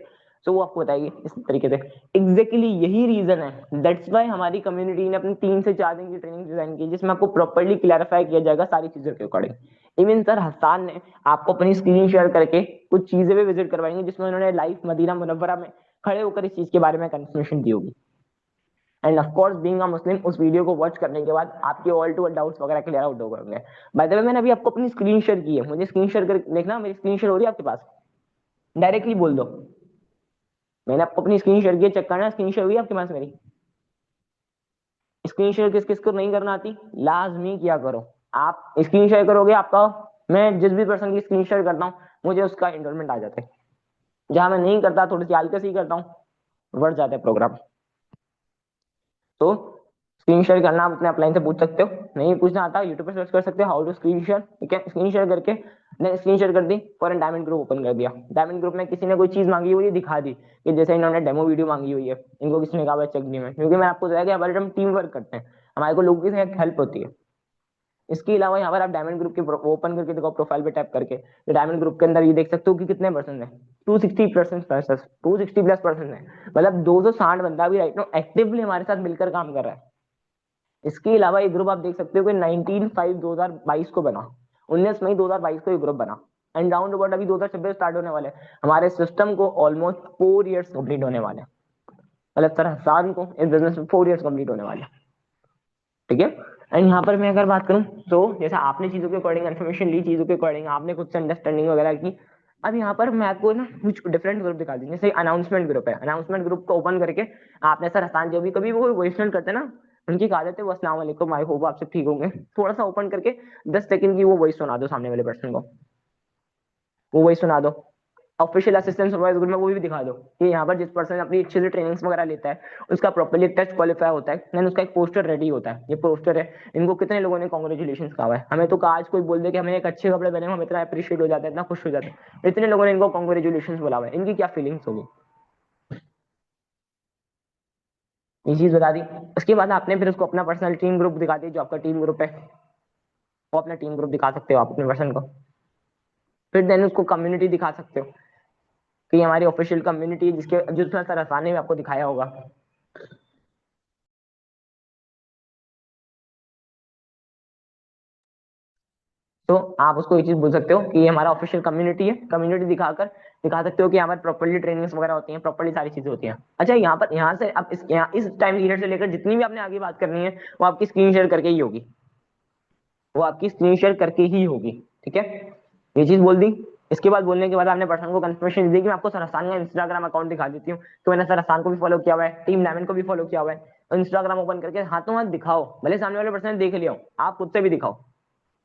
तो वो आपको बताएगी इस तरीके से। एग्जैक्टली यही रीजन है, दैट्स वाई हमारी कम्युनिटी ने अपनी 3 से 4 दिन की ट्रेनिंग डिजाइन की, जिसमें आपको प्रॉपर्ली क्लैरिफाई किया जाएगा सारी चीजों के अकॉर्डिंग। इवन सर हसान ने आपको अपनी स्क्रीन शेयर करके कुछ चीजें भी विजिट करवाएंगे, जिसमें उन्होंने लाइव मदीना मुनव्वरा में खड़े होकर इस चीज के बारे में कंफर्मेशन दी होगी। And of course being a Muslim, उस वीडियो को वॉच करने के बाद आपके ऑल टू ऑल डाउट्स वगैरह क्लियर आउट हो गए। बाय द वे, मैंने अभी आपको अपनी स्क्रीन शेयर की है, मुझे स्क्रीन शेयर कर देखना, मेरी स्क्रीन शेयर हो रही है आपके पास? डायरेक्टली बोल दो, मैंने आपको अपनी स्क्रीन शेयर की, चेक करना स्क्रीन शेयर हुई है आपके पास मेरी? स्क्रीन शेयर किस किस को नहीं करना आती, लाजमी किया करो। आप स्क्रीन शेयर करोगे, आपका मैं जिस भी पर्सन की स्क्रीन शेयर करता हूँ मुझे उसका एनरोलमेंट आ जाता है। जहां मैं नहीं करता, थोड़ी सी आलकसी करता हूँ, बढ़ जाता है प्रोग्राम। तो स्क्रीन शेयर करना आप अपने अपलाइन से पूछ सकते हो, नहीं पूछना आता यूट्यूब पर सर्च कर सकते हो हाउ टू स्क्रीन शेयर, ठीक है। स्क्रीन शेयर करके स्क्रीन शेयर कर दी, फॉरन डायमंड ग्रुप ओपन कर दिया। डायमंड ग्रुप में किसी ने कोई चीज मांगी हुई है, दिखा दी कि जैसे इन्होंने डेमो वीडियो मांगी हुई है, इनको किसी ने कहा चेक दी में, क्योंकि मैं आपको बताया कि हमारे हम टीम वर्क करते हैं, हमारे को लोगों की हेल्प होती है। इसके अलावा यहाँ पर आप डायमंड ग्रुप की ओपन करके देखो, प्रोफाइल पे टैप करके, तो डायमंड ग्रुप के अंदर ये देख सकते हो कि कितने पर्सन है, 260% प्लस, 260+ पर्सन है। मतलब 260 बंदा भी राइट नो एक्टिवली हमारे साथ मिलकर काम कर रहा है। इसके अलावा एक ग्रुप आप देख सकते हो कि 19/5/2022 को बना, 19 मई 2022 को ये ग्रुप बना। एंड राउंड अबाउट अभी 2026 स्टार्ट होने वाले हैं, हमारे सिस्टम को ऑलमोस्ट 4 इयर्स कंप्लीट होने वाले हैं। मतलब सर हसान को इस बिजनेस में 4 इयर्स कंप्लीट होने वाले हैं, ठीक है। एंड यहाँ पर मैं अगर बात करूँ, तो जैसा आपने चीजों के अकॉर्डिंग इन्फॉर्मेशन ली, चीजों के अकॉर्डिंग आपने खुद से अंडरस्टैंडिंग वगैरह की। अब यहाँ पर मैं आपको ना कुछ डिफरेंट ग्रुप दिखा दी, जैसे अनाउंसमेंट ग्रुप है, अनाउंसमेंट ग्रुप को ओपन करके आपने सर हसान जो भी कभी वो वॉइस मेल करते हैं ना, उनकी एक आदत है वो अस्सलाम वालेकुम आई होप आपसे ठीक होंगे, थोड़ा सा ओपन करके 10 सेकंड की वो वॉइस सुना दो सामने वाले पर्सन को, वो वही सुना दो। ऑफिशियल असिस्टेंट सुपरवाइजर में वो भी दिखा दो कि यहाँ पर जिस पर्सन अपनी अच्छे से ट्रेनिंग्स वगैरह लेता है, उसका प्रॉपर्ली टेस्ट क्वालिफाई होता है, देन उसका एक पोस्टर रेडी होता है। ये पोस्टर है, इनको कितने लोगों ने कॉन्ग्रेचुलेशन कहा है, हमें तो आज कोई बोल दे कि हमें एक अच्छे कपड़े पहने, हम इतना अप्रिशिएट हो जाते हैं, इतना खुश हो जाते हैं, इतने लोगों ने इनको कॉन्ग्रेचुलेशन बोला हुआ है, इनकी क्या फीलिंग्स होगी? ये चीज बता दी। उसके बाद आपने फिर उसको अपना पर्सनल टीम ग्रुप दिखा दिया, जो आपका टीम ग्रुप है, वो अपना टीम ग्रुप दिखा सकते हो आप अपने पर्सन को। फिर देन उसको कम्युनिटी दिखा सकते हो कि हमारी ऑफिशियल कम्युनिटी, जिसके जो थोड़ा सा आसानी में आपको दिखाया होगा। तो आप उसको ये चीज बोल सकते हो कि ये हमारा ऑफिशियल कम्युनिटी है, कम्युनिटी दिखाकर दिखा सकते हो कि यहाँ पर प्रॉपर्ली ट्रेनिंग्स वगैरह होती हैं, प्रॉपर्ली सारी चीजें होती हैं। अच्छा, यहाँ पर यहाँ से अब इस टाइम पीरियड से लेकर जितनी भी आपने आगे बात करनी है, वो आपकी स्क्रीन शेयर करके ही होगी, वो आपकी स्क्रीन शेयर करके ही होगी, ठीक है। ये चीज बोल दी। इसके बाद बोलने के बाद आपने पर्सन को कंफर्मेशन दी कि मैं आपको सरहसान का इंस्टाग्राम अकाउंट दिखा देती हूँ, कि मैंने सरहसान को भी फॉलो किया हुआ है, टीम डायमंड को भी फॉलो किया हुआ है। और इंस्टाग्राम ओपन करके हाथों हाथ दिखाओ, भले सामने वाले पर्सन ने देख लिया हो, आप खुद से भी दिखाओ।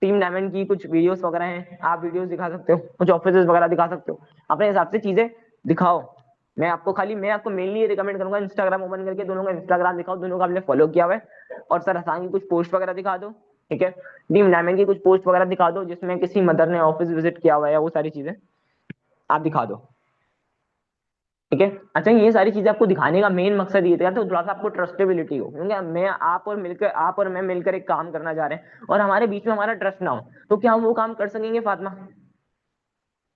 टीम डायमंड की कुछ वीडियोस वगैरह हैं, आप वीडियोस दिखा सकते हो, कुछ ऑफिस वगैरह दिखा सकते हो, अपने हिसाब से चीजें दिखाओ। मैं आपको मेनली ये रिकमेंड करूंगा, इंस्टाग्राम ओपन करके दोनों का इंस्टाग्राम दिखाओ, दोनों का आपने फॉलो किया हुआ है, और सर हसान की कुछ पोस्ट वगैरह दिखा दो, ठीक है। टीम डायमंड की कुछ पोस्ट वगैरह दिखा दो जिसमें किसी मदर ने ऑफिस विजिट किया हुआ है, वो सारी चीजें आप दिखा दो, ठीक है। अच्छा, ये सारी चीजें आपको दिखाने का मेन मकसद ये था तो थोड़ा सा आपको ट्रस्टेबिलिटी हो, क्योंकि मैं आप और मैं मिलकर एक काम करना चाह रहे हैं और हमारे बीच में हमारा ट्रस्ट ना हो, तो क्या हम वो काम कर सकेंगे फातिमा?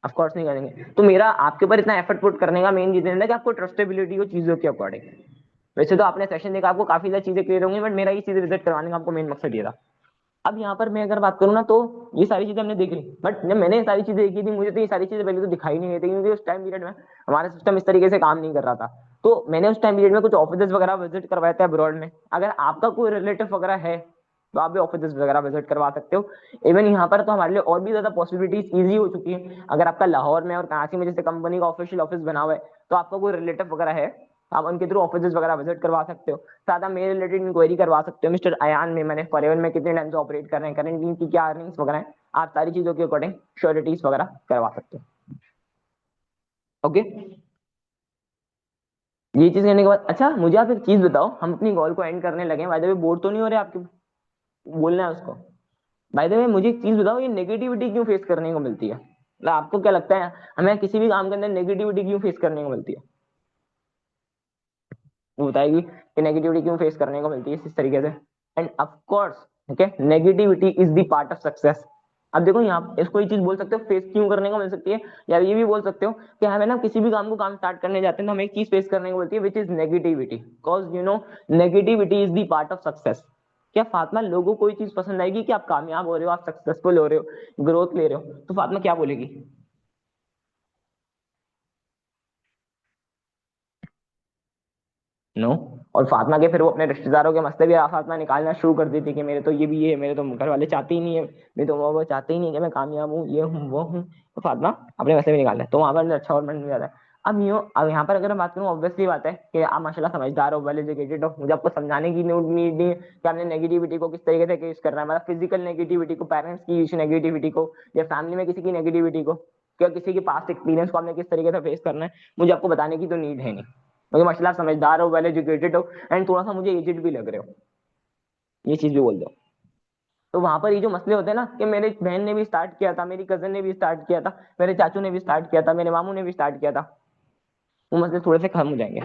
ऑफ कोर्स नहीं करेंगे। तो मेरा आपके ऊपर इतना एफर्ट पुट करने का मेन रीजन है कि आपको ट्रस्टेबिलिटी हो चीजों के अकॉर्डिंग। वैसे तो आपने सेशन देखा, आपको काफी सारी चीजें क्लियर होंगी, बट मेरा ये चीजें विजिट करवाने का आपको मेन मकसद ये था। अब यहाँ पर मैं अगर बात करूँ ना, तो ये सारी चीजें हमने देख ली, बट जब मैंने ये सारी चीजें देखी थी, मुझे तो ये सारी चीजें पहले तो दिखाई नहीं थी, क्योंकि उस टाइम पीरियड में हमारा सिस्टम इस तरीके से काम नहीं कर रहा था। तो मैंने उस टाइम पीरियड में कुछ ऑफिस वगैरह विजिट करवाए थे अब्रॉड में। अगर आपका कोई रिलेटिव वगैरह है तो आप भी ऑफिस वगैरह विजिट करवा सकते हो। इवन यहाँ पर तो हमारे लिए और भी ज्यादा पॉसिबिलिटीज ईजी हो चुकी है। अगर आपका लाहौर में और कराची में जैसे कंपनी का ऑफिशियल ऑफिस बना हुआ है, तो आपका कोई रिलेटिव वगैरह है, आप उनके थ्रू ऑफिस वगैरह विजिट करवा सकते हो। साथ आप मेरे रिलेटेड इंक्वायरी करवा सकते हो, मिस्टर अयान में मैंने फॉरएवर में कितने टाइम से ऑपरेट कर रहे हैं, करेंटली इनकी क्या अर्निंग्स वगैरह हैं, आप सारी चीजों के अकॉर्डिंग श्योरिटीज वगैरह करवा सकते हो। ओके। ये चीज करने के बाद अच्छा मुझे आप एक चीज बताओ, हम अपनी कॉल को एंड करने लगे, बाय द वे बोर तो नहीं हो रहे आपके, बोलना है उसको। बाय द वे मुझे एक चीज बताओ, ये नेगेटिविटी क्यों फेस करने को मिलती है, मतलब आपको क्या लगता है हमें किसी भी काम के अंदर नेगेटिविटी क्यों फेस करने को मिलती है? वो बताएगी कि नेगेटिविटी क्यों फेस करने को मिलती है इस तरीके से। And of course okay, negativity is the part of success. अब देखो यहाँ इसको ये चीज बोल सकते हो फेस क्यों करने को मिल सकती है, या ये भी बोल सकते हो कि हमें ना किसी भी काम स्टार्ट करने जाते हैं तो हमें एक चीज फेस करने को मिलती है which is negativity, because you know negativity is the part of success. क्या फातिमा लोगों को कोई चीज पसंद आएगी कि आप कामयाब हो रहे हो, आप सक्सेसफुल हो रहे हो, ग्रोथ ले रहे हो, तो फातिमा क्या बोलेगी? नो। और फातिमा के फिर वो अपने रिश्तेदारों के मसले भी फातिमा निकालना शुरू कर देती कि मेरे तो ये भी है, मेरे तो घर वाले चाहते ही नहीं है, मेरे तो वो चाहते ही नहीं कि मैं कामयाब हूँ, ये हूँ वो हूँ, तो फातिमा अपने मसले भी निकालना है, तो वहां पर अच्छा और मन में जाता है। अब यहाँ पर अगर मैं बात करूँ, ऑब्वियसली बात है कि आप माशाल्लाह समझदार हो, वेल एजुकेटेड हो, मुझे आपको समझाने की नीड नहीं है कि आपने नेगेटिविटी को किस तरीके से केस करना है, मतलब फिजिकल नेगेटिविटी को, पेरेंट्स की नेगेटिविटी को, या फैमिली में किसी की नेगेटिविटी को, या किसी के पास्ट एक्सपीरियंस को आपने किस तरीके से फेस करना है, मुझे आपको बताने की तो नीड है नहीं, क्योंकि माशाल्लाह समझदार हो, वेल एजुकेटेड हो, एंड थोड़ा सा मुझे एजेड भी लग रहे हो, ये चीज भी बोल दो। तो वहां पर ये जो मसले होते हैं ना कि मेरे बहन ने भी स्टार्ट किया था, मेरी कजन ने भी स्टार्ट किया था, मेरे चाचू ने भी स्टार्ट किया था, मेरे मामू ने भी स्टार्ट किया था, वो मसले थोड़े से खत्म हो जाएंगे।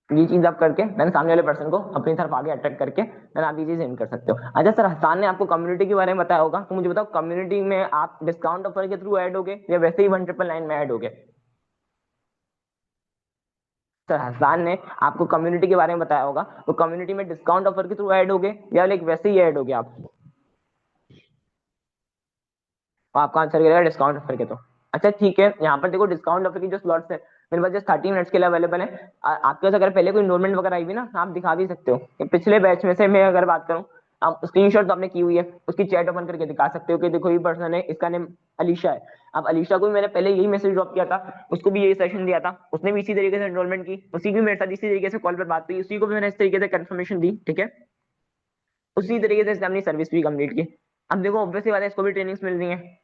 ये चीज आप करके मैंने सामने वाले पर्सन को अपनी तरफ आगे अट्रैक्ट करके मैंने आप ये चीज एंड कर सकते हो। अच्छा सर, हसान ने आपको कम्युनिटी के बारे में बताया होगा, तो मुझे बताओ कम्युनिटी में आप डिस्काउंट ऑफर के थ्रू ऐड होगे या वैसे ही 1999 में ऐड होगे? सर हसान ने आपको कम्युनिटी के बारे में बताया होगा, तो कम्युनिटी में डिस्काउंट ऑफर के थ्रू ऐड होगे या लाइक वैसे ही ऐड होगे आप? तो आपका आंसर करेगा डिस्काउंट ऑफर के तो। अच्छा ठीक है, यहाँ पर देखो डिस्काउंट ऑफर की जो स्लॉट्स है मेरे पास जस्ट 30 मिनट्स के लिए अवेलेबल है। आपके पास अगर पहले कोई इनरोलमेंट वगैरह आई हुई ना, आप दिखा भी सकते हो कि पिछले बैच में से मैं अगर बात करूँ, आप स्क्रीनशॉट तो आपने की हुई है, उसकी चैट ओपन करके दिखा सकते हो कि देखो ये पर्सन है, इसका नेम अलीशा है। अब अलीशा को भी मैंने पहले यही मैसेज ड्रॉप किया था, उसको भी यही सेशन दिया था, उसने भी इसी तरीके से एनरोलमेंट की, उसी की भी मेरे साथ इसी तरीके से कॉल पर बात हुई, उसी को भी मैंने इस तरीके से कंफर्मेशन दी, ठीक है, उसी तरीके से इसने अपनी सर्विस भी कंप्लीट की। अब देखो ऑब्वियसली बात है, इसको भी ट्रेनिंग्स मिल रही है,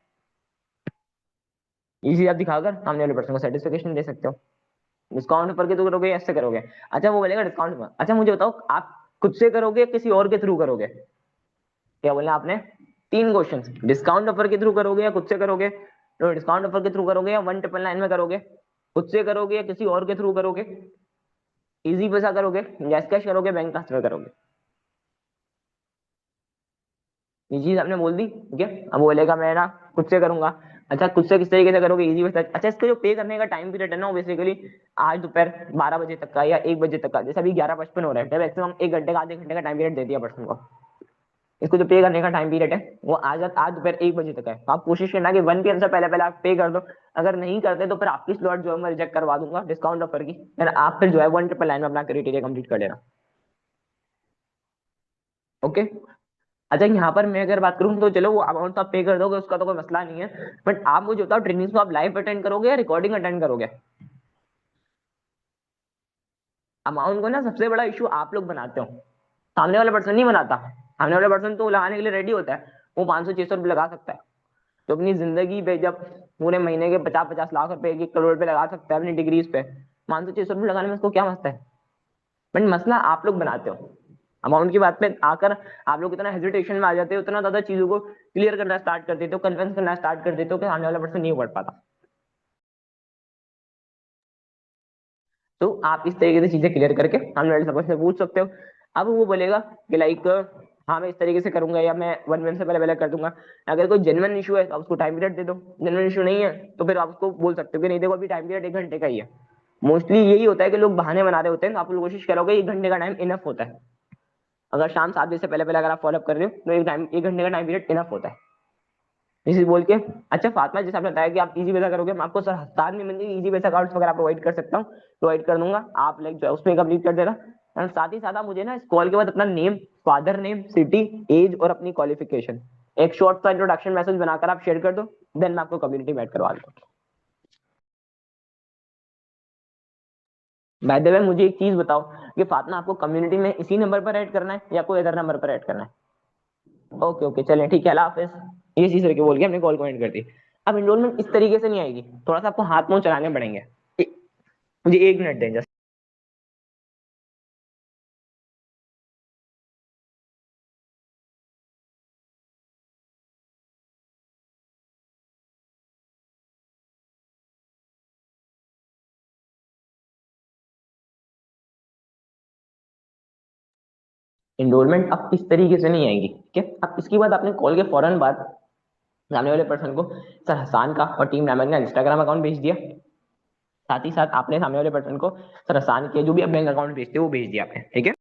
ये चीज आप दिखाकर सामने वाले पर्सन को सेटिस्फेक्शन दे सकते हो। डिस्काउंट पर के तो करोगे, ऐसे करोगे? अच्छा वो बोलेगा डिस्काउंट पर। अच्छा मुझे बताओ, आप खुद से करोगे किसी और के थ्रू करोगे? क्या बोलना आपने? तीन क्वेश्चन, डिस्काउंट ऑफर के थ्रू करोगे या खुद से करोगे? तो डिस्काउंट ऑफर के थ्रू करोगे या 1999 में करोगे? खुद से करोगे या किसी और के थ्रू करोगे? इजी पैसा करोगे, गैस कैश करोगे, बैंक ट्रांसफर करोगे? ये चीज आपने बोल दी, ठीक है। अब बोलेगा मैं ना खुद से करूंगा। अच्छा खुद से किस तरीके से करोगे, इजी पैसा। अच्छा इसका जो पे करने का टाइम पीरियड है ना, वो बेसिकली आज दोपहर 12 बजे तक का या 1 बजे तक का, जैसे अभी 11:55 हो रहा है, मैक्सिमम 1 घंटे का, आधे घंटे का टाइम पीरियड दे दिया पर्सन को। इसको जो पे करने का टाइम पीरियड है वो आज दोपहर 1 बजे तक है, तो आप कोशिश करना कि 1 PM से पहले पहले आप पे कर दो। अगर नहीं करते तो फिर आपकी स्लॉट जो है मैं रिजेक्ट करवा दूंगा डिस्काउंट ऑफर की, फिर आप फिर जो है 1999 में अपना क्राइटेरिया कंप्लीट कर लेना। ओके। अच्छा यहाँ पर मैं अगर बात करूँ तो चलो वो अमाउंट तो आप पे कर दोगे, उसका तो कोई मसला नहीं है, बट आप मुझे बताओ ट्रेनिंग को आप लाइव अटेंड करोगे या रिकॉर्डिंग अटेंड करोगे? अमाउंट को ना सबसे बड़ा इशू आप लोग बनाते हो, सामने वाला पर्सन नहीं बनाता। सामने वाला पर्सन तो लगाने के लिए रेडी होता है, वो 500-600 रुपये लगा सकता है, तो अपनी जिंदगी पे जब पूरे महीने के 50-50 लाख रुपए, 1 करोड़ रुपए लगा सकता है अपनी डिग्रीज पे, 500-600 रुपये लगाने में उसको क्या मसला है? बट मसला आप लोग बनाते हो। अमाउंट की बात पे आकर आप लोग इतना हेजिटेशन में आ जाते हो, इतना ज्यादा चीजों को क्लियर करना स्टार्ट कर देते हो, कन्विंस करना स्टार्ट कर देते हो कि सामने वाला पर्सन नहीं पढ़ पाता। तो आप इस तरीके से चीजें क्लियर करके सामने वाले पर्सन से पूछ सकते हो। अब वो बोलेगा कि लाइक हाँ मैं इस तरीके से करूंगा या मैं 1 मिनट से पहले पहले कर दूंगा। अगर कोई जेन्युइन इशू है तो आप उसको टाइम पीरियड दे दो, जेन्युइन इशू नहीं है तो फिर आप उसको बोल सकते हो कि नहीं देखो अभी टाइम पीरियड 1 घंटे का ही है। मोस्टली यही होता है कि लोग बहाने बना रहे होते हैं, तो आप लोग कोशिश करोगे 1 घंटे का टाइम इनफ होता है। अगर शाम 7 बजे से पहले पहले अगर आप फॉलोअप कर रहे हो तो 1 घंटे का टाइम पीरियड इनफ होता है। इसी बोल के अच्छा फातिमा जैसे आपने बताया कि आप इजी वीजा करोगे, मैं आपको सर हफ्तान में मंदी इजी वीजा अकाउंट्स वगैरह प्रोवाइड कर सकता हूँ, प्रोवाइड कर दूंगा, आप लाइक जो है उसमें कंप्लीट कर देना। और साथ ही साथ आप मुझे ना इस कॉल के बाद अपना name, father name, city, age और अपनी क्वालिफिकेशन एक शॉर्ट सा इंट्रोडक्शन मैसेज बनाकर आप शेयर कर दो, देन मैं आपको कम्युनिटी में ऐड करवा दूंगा। बाय द वे मुझे एक चीज बताओ कि फातिमा आपको कम्युनिटी में इसी नंबर पर ऐड करना है या कोई अदर नंबर पर ऐड करना है? ओके ओके चलें ठीक है, अल्लाह हाफिज। ये चीज करके बोल के हमने कॉल को एंड कर दी। अब इनरोलमेंट इस तरीके से नहीं आएगी, थोड़ा सा आपको हाथ मुंह चलाने पड़ेंगे। मुझे 1 मिनट दें जस्ट। इनरोलमेंट अब इस तरीके से नहीं आएगी, ठीक है। अब इसके बाद आपने कॉल के फौरन बाद सामने वाले पर्सन को सर हसान का और टीम डायमंड का इंस्टाग्राम अकाउंट भेज दिया। साथ ही साथ आपने सामने वाले पर्सन को सर हसान के जो भी बैंक अकाउंट भेजते वो भेज दिया आपने, ठीक है।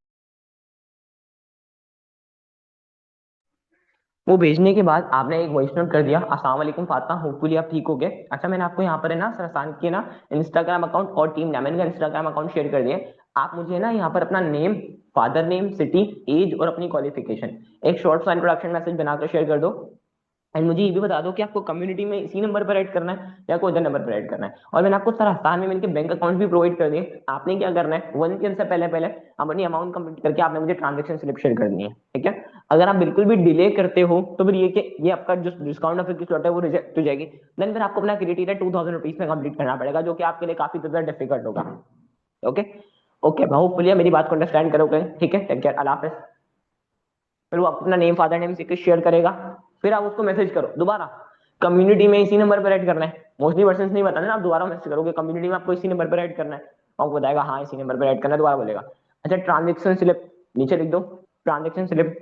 वो भेजने के बाद आपने एक वॉइस नोट कर दिया, अस्सलाम वालेकुम फातिमा, होपफुली आप ठीक हो गए। अच्छा, मैंने आपको यहाँ पर है ना सर हसान के ना इंस्टाग्राम अकाउंट और टीम डायमंड का इंस्टाग्राम अकाउंट शेयर कर दिए। आप मुझे ना यहाँ पर अपना name, father name, city, age और अपनी क्वालिफिकेशन एक शॉर्ट सा इंट्रोडक्शन मैसेज बनाकर शेयर कर दो। एंड मुझे ये भी बता दो कि आपको कम्युनिटी में इसी नंबर पर ऐड करना है या कोई अदर नंबर पर ऐड करना है। और मैंने आपको सर आसान में मिलकर बैंक अकाउंट भी प्रोवाइड कर दिए। आपने क्या करना है, 1 PM से पहले पहले अपनी अमाउंट कंप्लीट करके आपने मुझे ट्रांजेक्शन स्लिप शेयर करनी है, ठीक है। अगर आप बिल्कुल भी डिले करते हो तो फिर ये कि ये आपका जो डिस्काउंट ऑफर की स्लॉट है वो रिजेक्ट हो जाएगी। देन फिर आपको अपना क्राइटेरिया 2000 रुपीज में कंप्लीट करना पड़ेगा, जो कि आपके लिए काफी ज्यादा डिफिकल्ट होगा। ओके ओके, होपफुली मेरी बात को अंडरस्टैंड करोगे, ठीक है। टेक केयर, अल्लाह हाफिज। फिर वो अपना नेम, फादर नेम शेयर करेगा। फिर आप उसको मैसेज करो दोबारा, कम्युनिटी में इसी नंबर पर ऐड करना है। मोस्टली पर्सन नहीं बताना, आप दोबारा मैसेज करोगे कम्युनिटी में आपको इसी नंबर पर ऐड करना है। आपको बताएगा हाँ इसी नंबर पर ऐड करना है, दोबारा बोलेगा। अच्छा, ट्रांजेक्शन स्लिप नीचे लिख दो, ट्रांजेक्शन स्लिप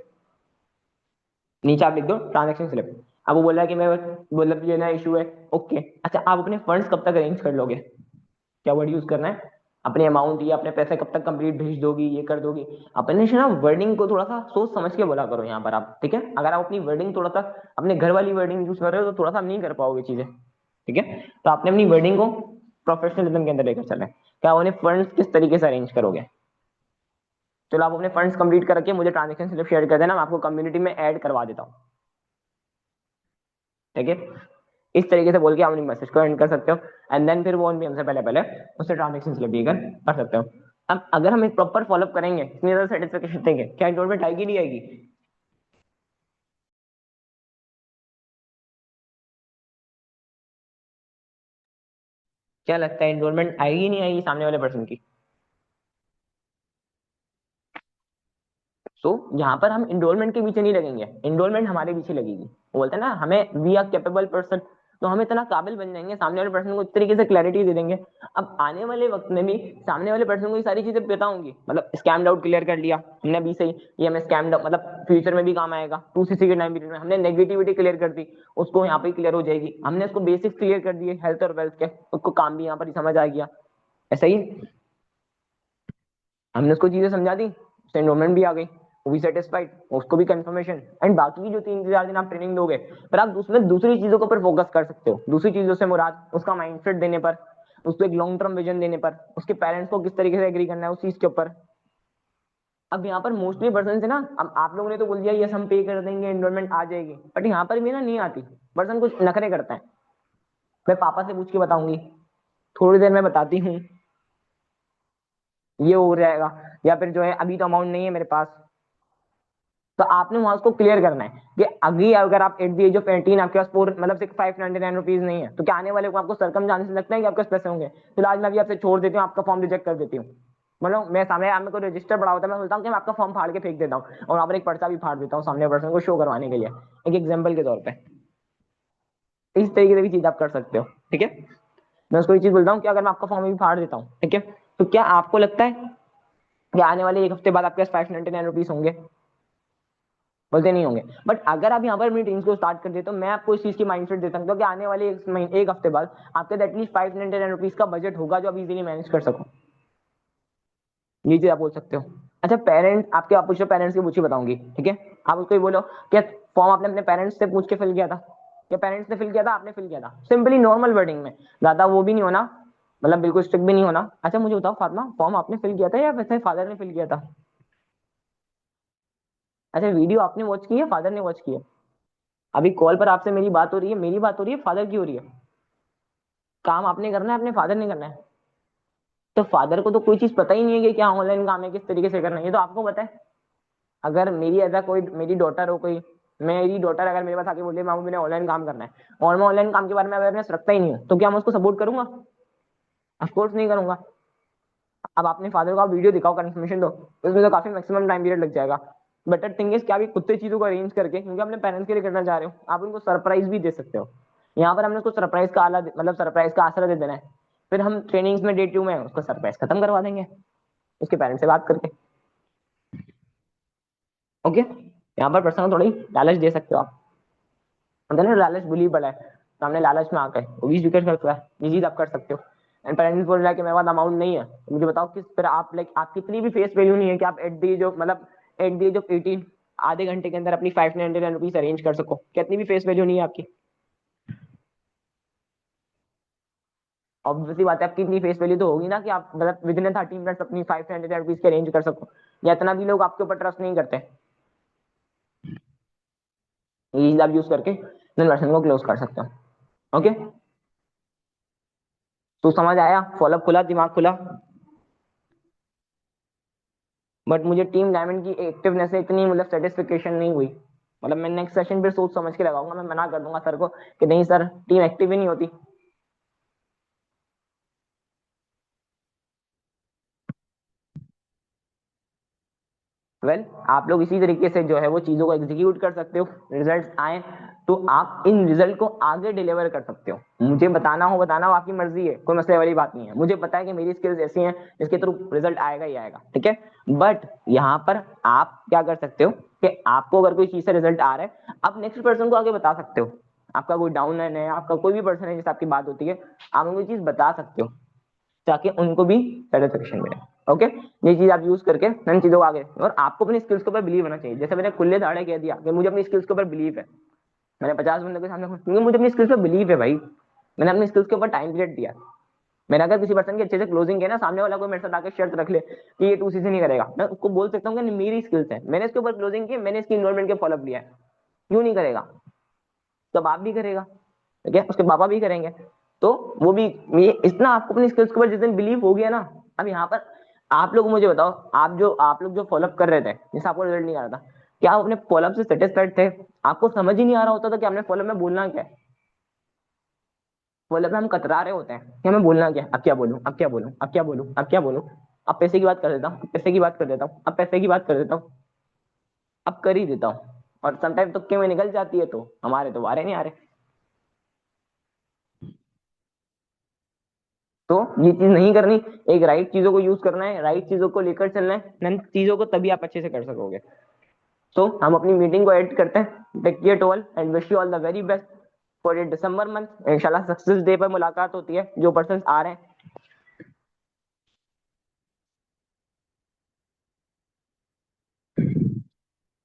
नीचे आप लिख दो ट्रांजेक्शन स्लिप। अब वो बोल रहा है कि मैं मतलब ये ना इशू है। ओके, अच्छा आप अपने फंड्स कब तक अरेंज कर लोगे, क्या वर्ड यूज करना है, अपने अमाउंट या अपने पैसे कब तक कंप्लीट भेज दोगी, ये कर दोगी। अपने से ना वर्डिंग को थोड़ा सा सोच समझ के बोला करो यहाँ पर आप, ठीक है। अगर आप अपनी वर्डिंग थोड़ा सा अपने घर वाली वर्डिंग यूज कर रहे हो तो थोड़ा सा नहीं कर पाओगे चीजें, ठीक है। तो आपने अपनी वर्डिंग को प्रोफेशनलिज्म के अंदर लेकर चले। क्या उन्हें फंड्स किस तरीके से अरेंज करोगे। चलो आप अपने फंड्स कंप्लीट करके मुझे ट्रांजेक्शन स्लिप शेयर कर देना, मैं आपको कम्युनिटी में ऐड करवा देता हूँ, ठीक है। इस तरीके से बोल के आप अपनी मैसेज को एंड कर सकते हो। एंड देन फिर वो हमसे पहले पहले उससे ट्रांजेक्शन स्लिप लेकर कर सकते हो। अब अगर हम एक प्रॉपर फॉलोअप करेंगे, इतनी ज्यादा सेटिस्फेक्शन देंगे, क्या इनरोलमेंट आएगी नहीं आएगी। क्या लगता है इनरोलमेंट आएगी नहीं आएगी सामने वाले पर्सन की। तो यहाँ पर हम इनरोलमेंट के पीछे नहीं लगेंगे, इनरोलमेंट हमारे पीछे लगेगी। वो बोलते हैं ना हमें वी आर कैपेबल पर्सन, तो हम इतना काबिल बन जाएंगे, सामने वाले पर्सन को इस तरीके से क्लैरिटी दे देंगे। अब आने वाले वक्त में भी सामने वाले पर्सन को ये सारी चीजें पता होंगी, मतलब स्कैम डाउट क्लियर कर लिया हमने अभी से ही, ये हमें स्कैम डाउट मतलब फ्यूचर में भी काम आएगा। 2CC के टाइम पीरियड में हमने नेगेटिविटी क्लियर कर दी, उसको यहाँ पे क्लियर हो जाएगी। हमने उसको बेसिक्स क्लियर कर दिए हेल्थ और वेल्थ के, उसको काम भी यहाँ पर ही समझ आ गया। ऐसा ही हमने उसको चीजें समझा दी, उससे एनरोलमेंट भी आ गई, वो भी सेटिस्फाइड, उसको भी कंफर्मेशन। एंड बाकी की जो 3 4 दिन आप ट्रेनिंग दोगे, फिर आप उसमें दूसरी चीजों के ऊपर फोकस कर सकते हो। दूसरी चीजों से मुराद उसका माइंडसेट देने पर, उसको एक लॉन्ग टर्म विजन देने पर, उसके पेरेंट्स को किस तरीके से एग्री करना है उस चीज के ऊपर। अब यहाँ पर मोस्टली पर्सन से ना, अब आप लोगों ने तो बोल दिया यस हम पे कर देंगे एनरोलमेंट आ जाएगी, बट यहाँ पर भी ना नहीं आती। पर्सन कुछ नखरे करता है, मैं पापा से पूछ के बताऊंगी, थोड़ी देर में बताती हूँ, ये हो जाएगा, या फिर जो है अभी तो अमाउंट नहीं है मेरे पास। तो आपने वहां उसको क्लियर करना है कि अभी अगर आप एट द एज ऑफ 18 आपके पास फोर मतलब 599 रुपीज नहीं है, तो क्या आने वाले को आपको सरकम जाने से लगता है कि आपके पास पैसे होंगे। तो आज मैं भी आपसे छोड़ देती हूँ, आपका फॉर्म रिजेक्ट कर देती हूँ। मतलब मैं सामने आप में कोई रजिस्टर पड़ा होता है, मैं सोचता हूँ कि मैं आपका फॉर्म फाड़ के फेंक देता हूँ और वहां पर एक पर्चा भी फाड़ देता हूँ सामने पर्सन को शो करवाने के लिए, एक एग्जाम्पल के तौर पर। इस तरीके से भी चीज आप कर सकते हो, ठीक है। मैं उसको ये चीज बोलता हूँ कि अगर मैं आपका फॉर्म भी फाड़ देता हूँ, ठीक है, तो क्या आपको लगता है कि आने वाले 1 हफ्ते बाद आपके पास 599 रुपीज होंगे। बोलते नहीं होंगे। बट अगर आप यहाँ पर अपनी टीम्स को स्टार्ट कर देते हो, मैं आपको इस चीज की माइंडसेट दे सकता हूँ कि आने वाले 1 हफ्ते बाद आपके एटलीस्ट 599 रुपीज का बजट होगा जो आप इजीली मैनेज कर सको। ये चीज आप बोल सकते हो। अच्छा, पेरेंट्स आपके, आप पूछो पेरेंट्स की पूछी बताऊंगी, ठीक है। आप उसको ही बोलो क्या फॉर्म आपने अपने पेरेंट्स से पूछ के फिल किया था, क्या पेरेंट्स ने फिल किया था, आपने फिल किया था। सिंपली नॉर्मल वर्डिंग में, ज्यादा वो भी नहीं होना, मतलब बिल्कुल स्ट्रिक्ट भी नहीं होना। अच्छा मुझे बताओ फातिमा, फॉर्म आपने फिल किया था या वैसे फादर ने फिल किया था। अच्छा, वीडियो आपने वॉच की है फादर ने वॉच की है। अभी कॉल पर आपसे मेरी बात हो रही है, मेरी बात हो रही है फादर की हो रही है। काम आपने करना है, अपने फादर ने करना है। तो फादर को तो कोई चीज पता ही नहीं है कि क्या ऑनलाइन काम है, किस तरीके से करना है, ये तो आपको पता है। अगर मेरी ऐसा कोई मेरी डॉटर हो कोई, मेरी डॉटर अगर मेरे पास आके बोले मामू मैंने ऑनलाइन काम करना है और मैं ऑनलाइन काम के बारे में अवेयरनेस रखता ही नहीं हूँ, तो क्या मैं उसको सपोर्ट करूंगा? ऑफकोर्स नहीं करूंगा। अब आपने फादर को आप वीडियो दिखाओ, कंफर्मेशन दो, उसमें तो काफी मैक्सिमम टाइम पीरियड लग जाएगा। बेटर थिंग इज क्या, भी खुद से चीजों को अरेंज करके, क्योंकि अपने पेरेंट्स के लिए करना चाह रहे हो, आप उनको सरप्राइज भी दे सकते हो। यहाँ पर हमने उसको सरप्राइज का आला, मतलब सरप्राइज का आसरा दे देना है, फिर हम ट्रेनिंग्स में डे 2 में उसको सरप्राइज खत्म करवा देंगे उसके पेरेंट्स से बात करके। ओके, यहाँ पर पर्सनल थोड़ी लालच दे सकते हो आप, मतलब ना लालच बुली पड़ा है, सामने लालच में आकर वो 20 विकेट करता है, ये चीज आप कर सकते हो। एंड पेरेंट्स बोल रहा है कि मेरे पास अमाउंट नहीं है, तो मुझे बताओ किस तरह आप, लाइक आप कितनी भी फेस वैल्यू नहीं है कि आप एट दी जो मतलब एट दी जो 18 आधे घंटे के अंदर अपनी 500 रुपीज अरेंज कर सको, कितनी भी फेस वैल्यू नहीं है आपकी। ऑब्वियसली बात है, आपकी इतनी फेस वैल्यू तो होगी ना कि आप मतलब विद इन 30 मिनट्स अपनी 500 रुपीज के अरेंज कर सको, या इतना भी लोग आपके ऊपर ट्रस्ट नहीं करते। ये चीज आप यूज करके कन्वर्सन को क्लोज कर सकते हो। ओके, तो समझ आया, फॉलोअप खुला, दिमाग खुला। बट मुझे टीम डायमंड की एक्टिवनेस से इतनी मतलब सेटिस्फिकेशन नहीं हुई, मतलब मैं नेक्स्ट सेशन फिर सोच समझ के लगाऊंगा, मैं मना कर दूंगा सर को कि नहीं सर टीम एक्टिव ही नहीं होती। वेल आप लोग इसी तरीके से जो है वो चीजों को एग्जीक्यूट कर सकते हो, रिजल्ट आए तो आप इन रिजल्ट को आगे डिलीवर कर सकते हो। मुझे बताना हो आपकी मर्जी है, कोई मसले वाली बात नहीं है, मुझे पता है कि मेरी स्किल्स ऐसी हैं जिसके थ्रू रिजल्ट आएगा ही आएगा, ठीक है। बट यहाँ पर आप क्या कर सकते हो कि आपको अगर कोई चीज से रिजल्ट आ रहा है, आप नेक्स्ट पर्सन को आगे बता सकते हो। आपका कोई डाउन है, आपका कोई भी पर्सन है जिससे आपकी बात होती है, आप उनको चीज बता सकते हो ताकि उनको भी सेटिस्फेक्शन मिले। ओके, ये चीज आप यूज करके इन चीजों को आगे, और आपको अपनी स्किल्स के ऊपर बिलीव होना चाहिए। जैसे मैंने खुले दाड़े कह दिया कि मुझे अपनी स्किल्स के ऊपर बिलीव है, मैंने 50 बंदे के सामने, क्योंकि मुझे अपनी स्किल्स पे बिलीव है भाई, मैंने अपनी स्किल्स के ऊपर टाइम पीरियड दिया। मैंने अगर किसी पर्सन की अच्छे से क्लोजिंग है ना, सामने वाला कोई मेरे साथ आके शर्त रख ले कि ये 2 सीजन नहीं करेगा, मैं उसको बोल सकता हूँ कि मेरी स्किल्स है, मैंने इसके ऊपर क्लोजिंग की, मैंने इसकी इन्वॉल्वमेंट के फॉलोअप लिया है, क्यों नहीं करेगा? तो बाप भी करेगा, ठीक है, उसके पापा भी करेंगे, तो वो भी। ये इतना आपको अपनी स्किल्स के ऊपर जिस दिन बिलीव हो गया ना, अब यहाँ पर आप लोग मुझे बताओ, आप लोग जो फॉलोअप कर रहे थे जिससे आपको रिजल्ट नहीं आ रहा था, क्या आप अपने फॉलोअप से सेटिस्फाइड थे? आपको समझ ही नहीं आ रहा होता था कि आपने फॉलोअप में बोलना क्या है। फॉलोअप में हम कतरा रहे होते हैं कि हमें बोलना क्या है, अब क्या बोलूं, अब क्या बोलूं, अब क्या बोलूं, अब क्या बोलूं, अब पैसे की बात कर देता हूँ, अब पैसे की बात कर देता हूँ, अब पैसे की बात कर देता हूँ, अब कर ही देता हूँ, और समटाइम तुक्के में निकल जाती है, तो हमारे तो वारे नहीं आ रहे। तो ये चीज नहीं करनी, एक राइट चीजों को यूज करना है, राइट चीजों को लेकर चलना है, नन चीजों को तभी आप अच्छे से कर सकोगे। तो हम अपनी मीटिंग को एड करते हैं। Take care to all and wish you all the very best for ये दिसंबर मंथ। इंशाल्लाह सक्सेस डे पर मुलाकात होती है जो पर्सन आ रहे हैं।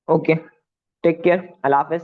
ओके, टेक केयर, अल्लाह हाफिज।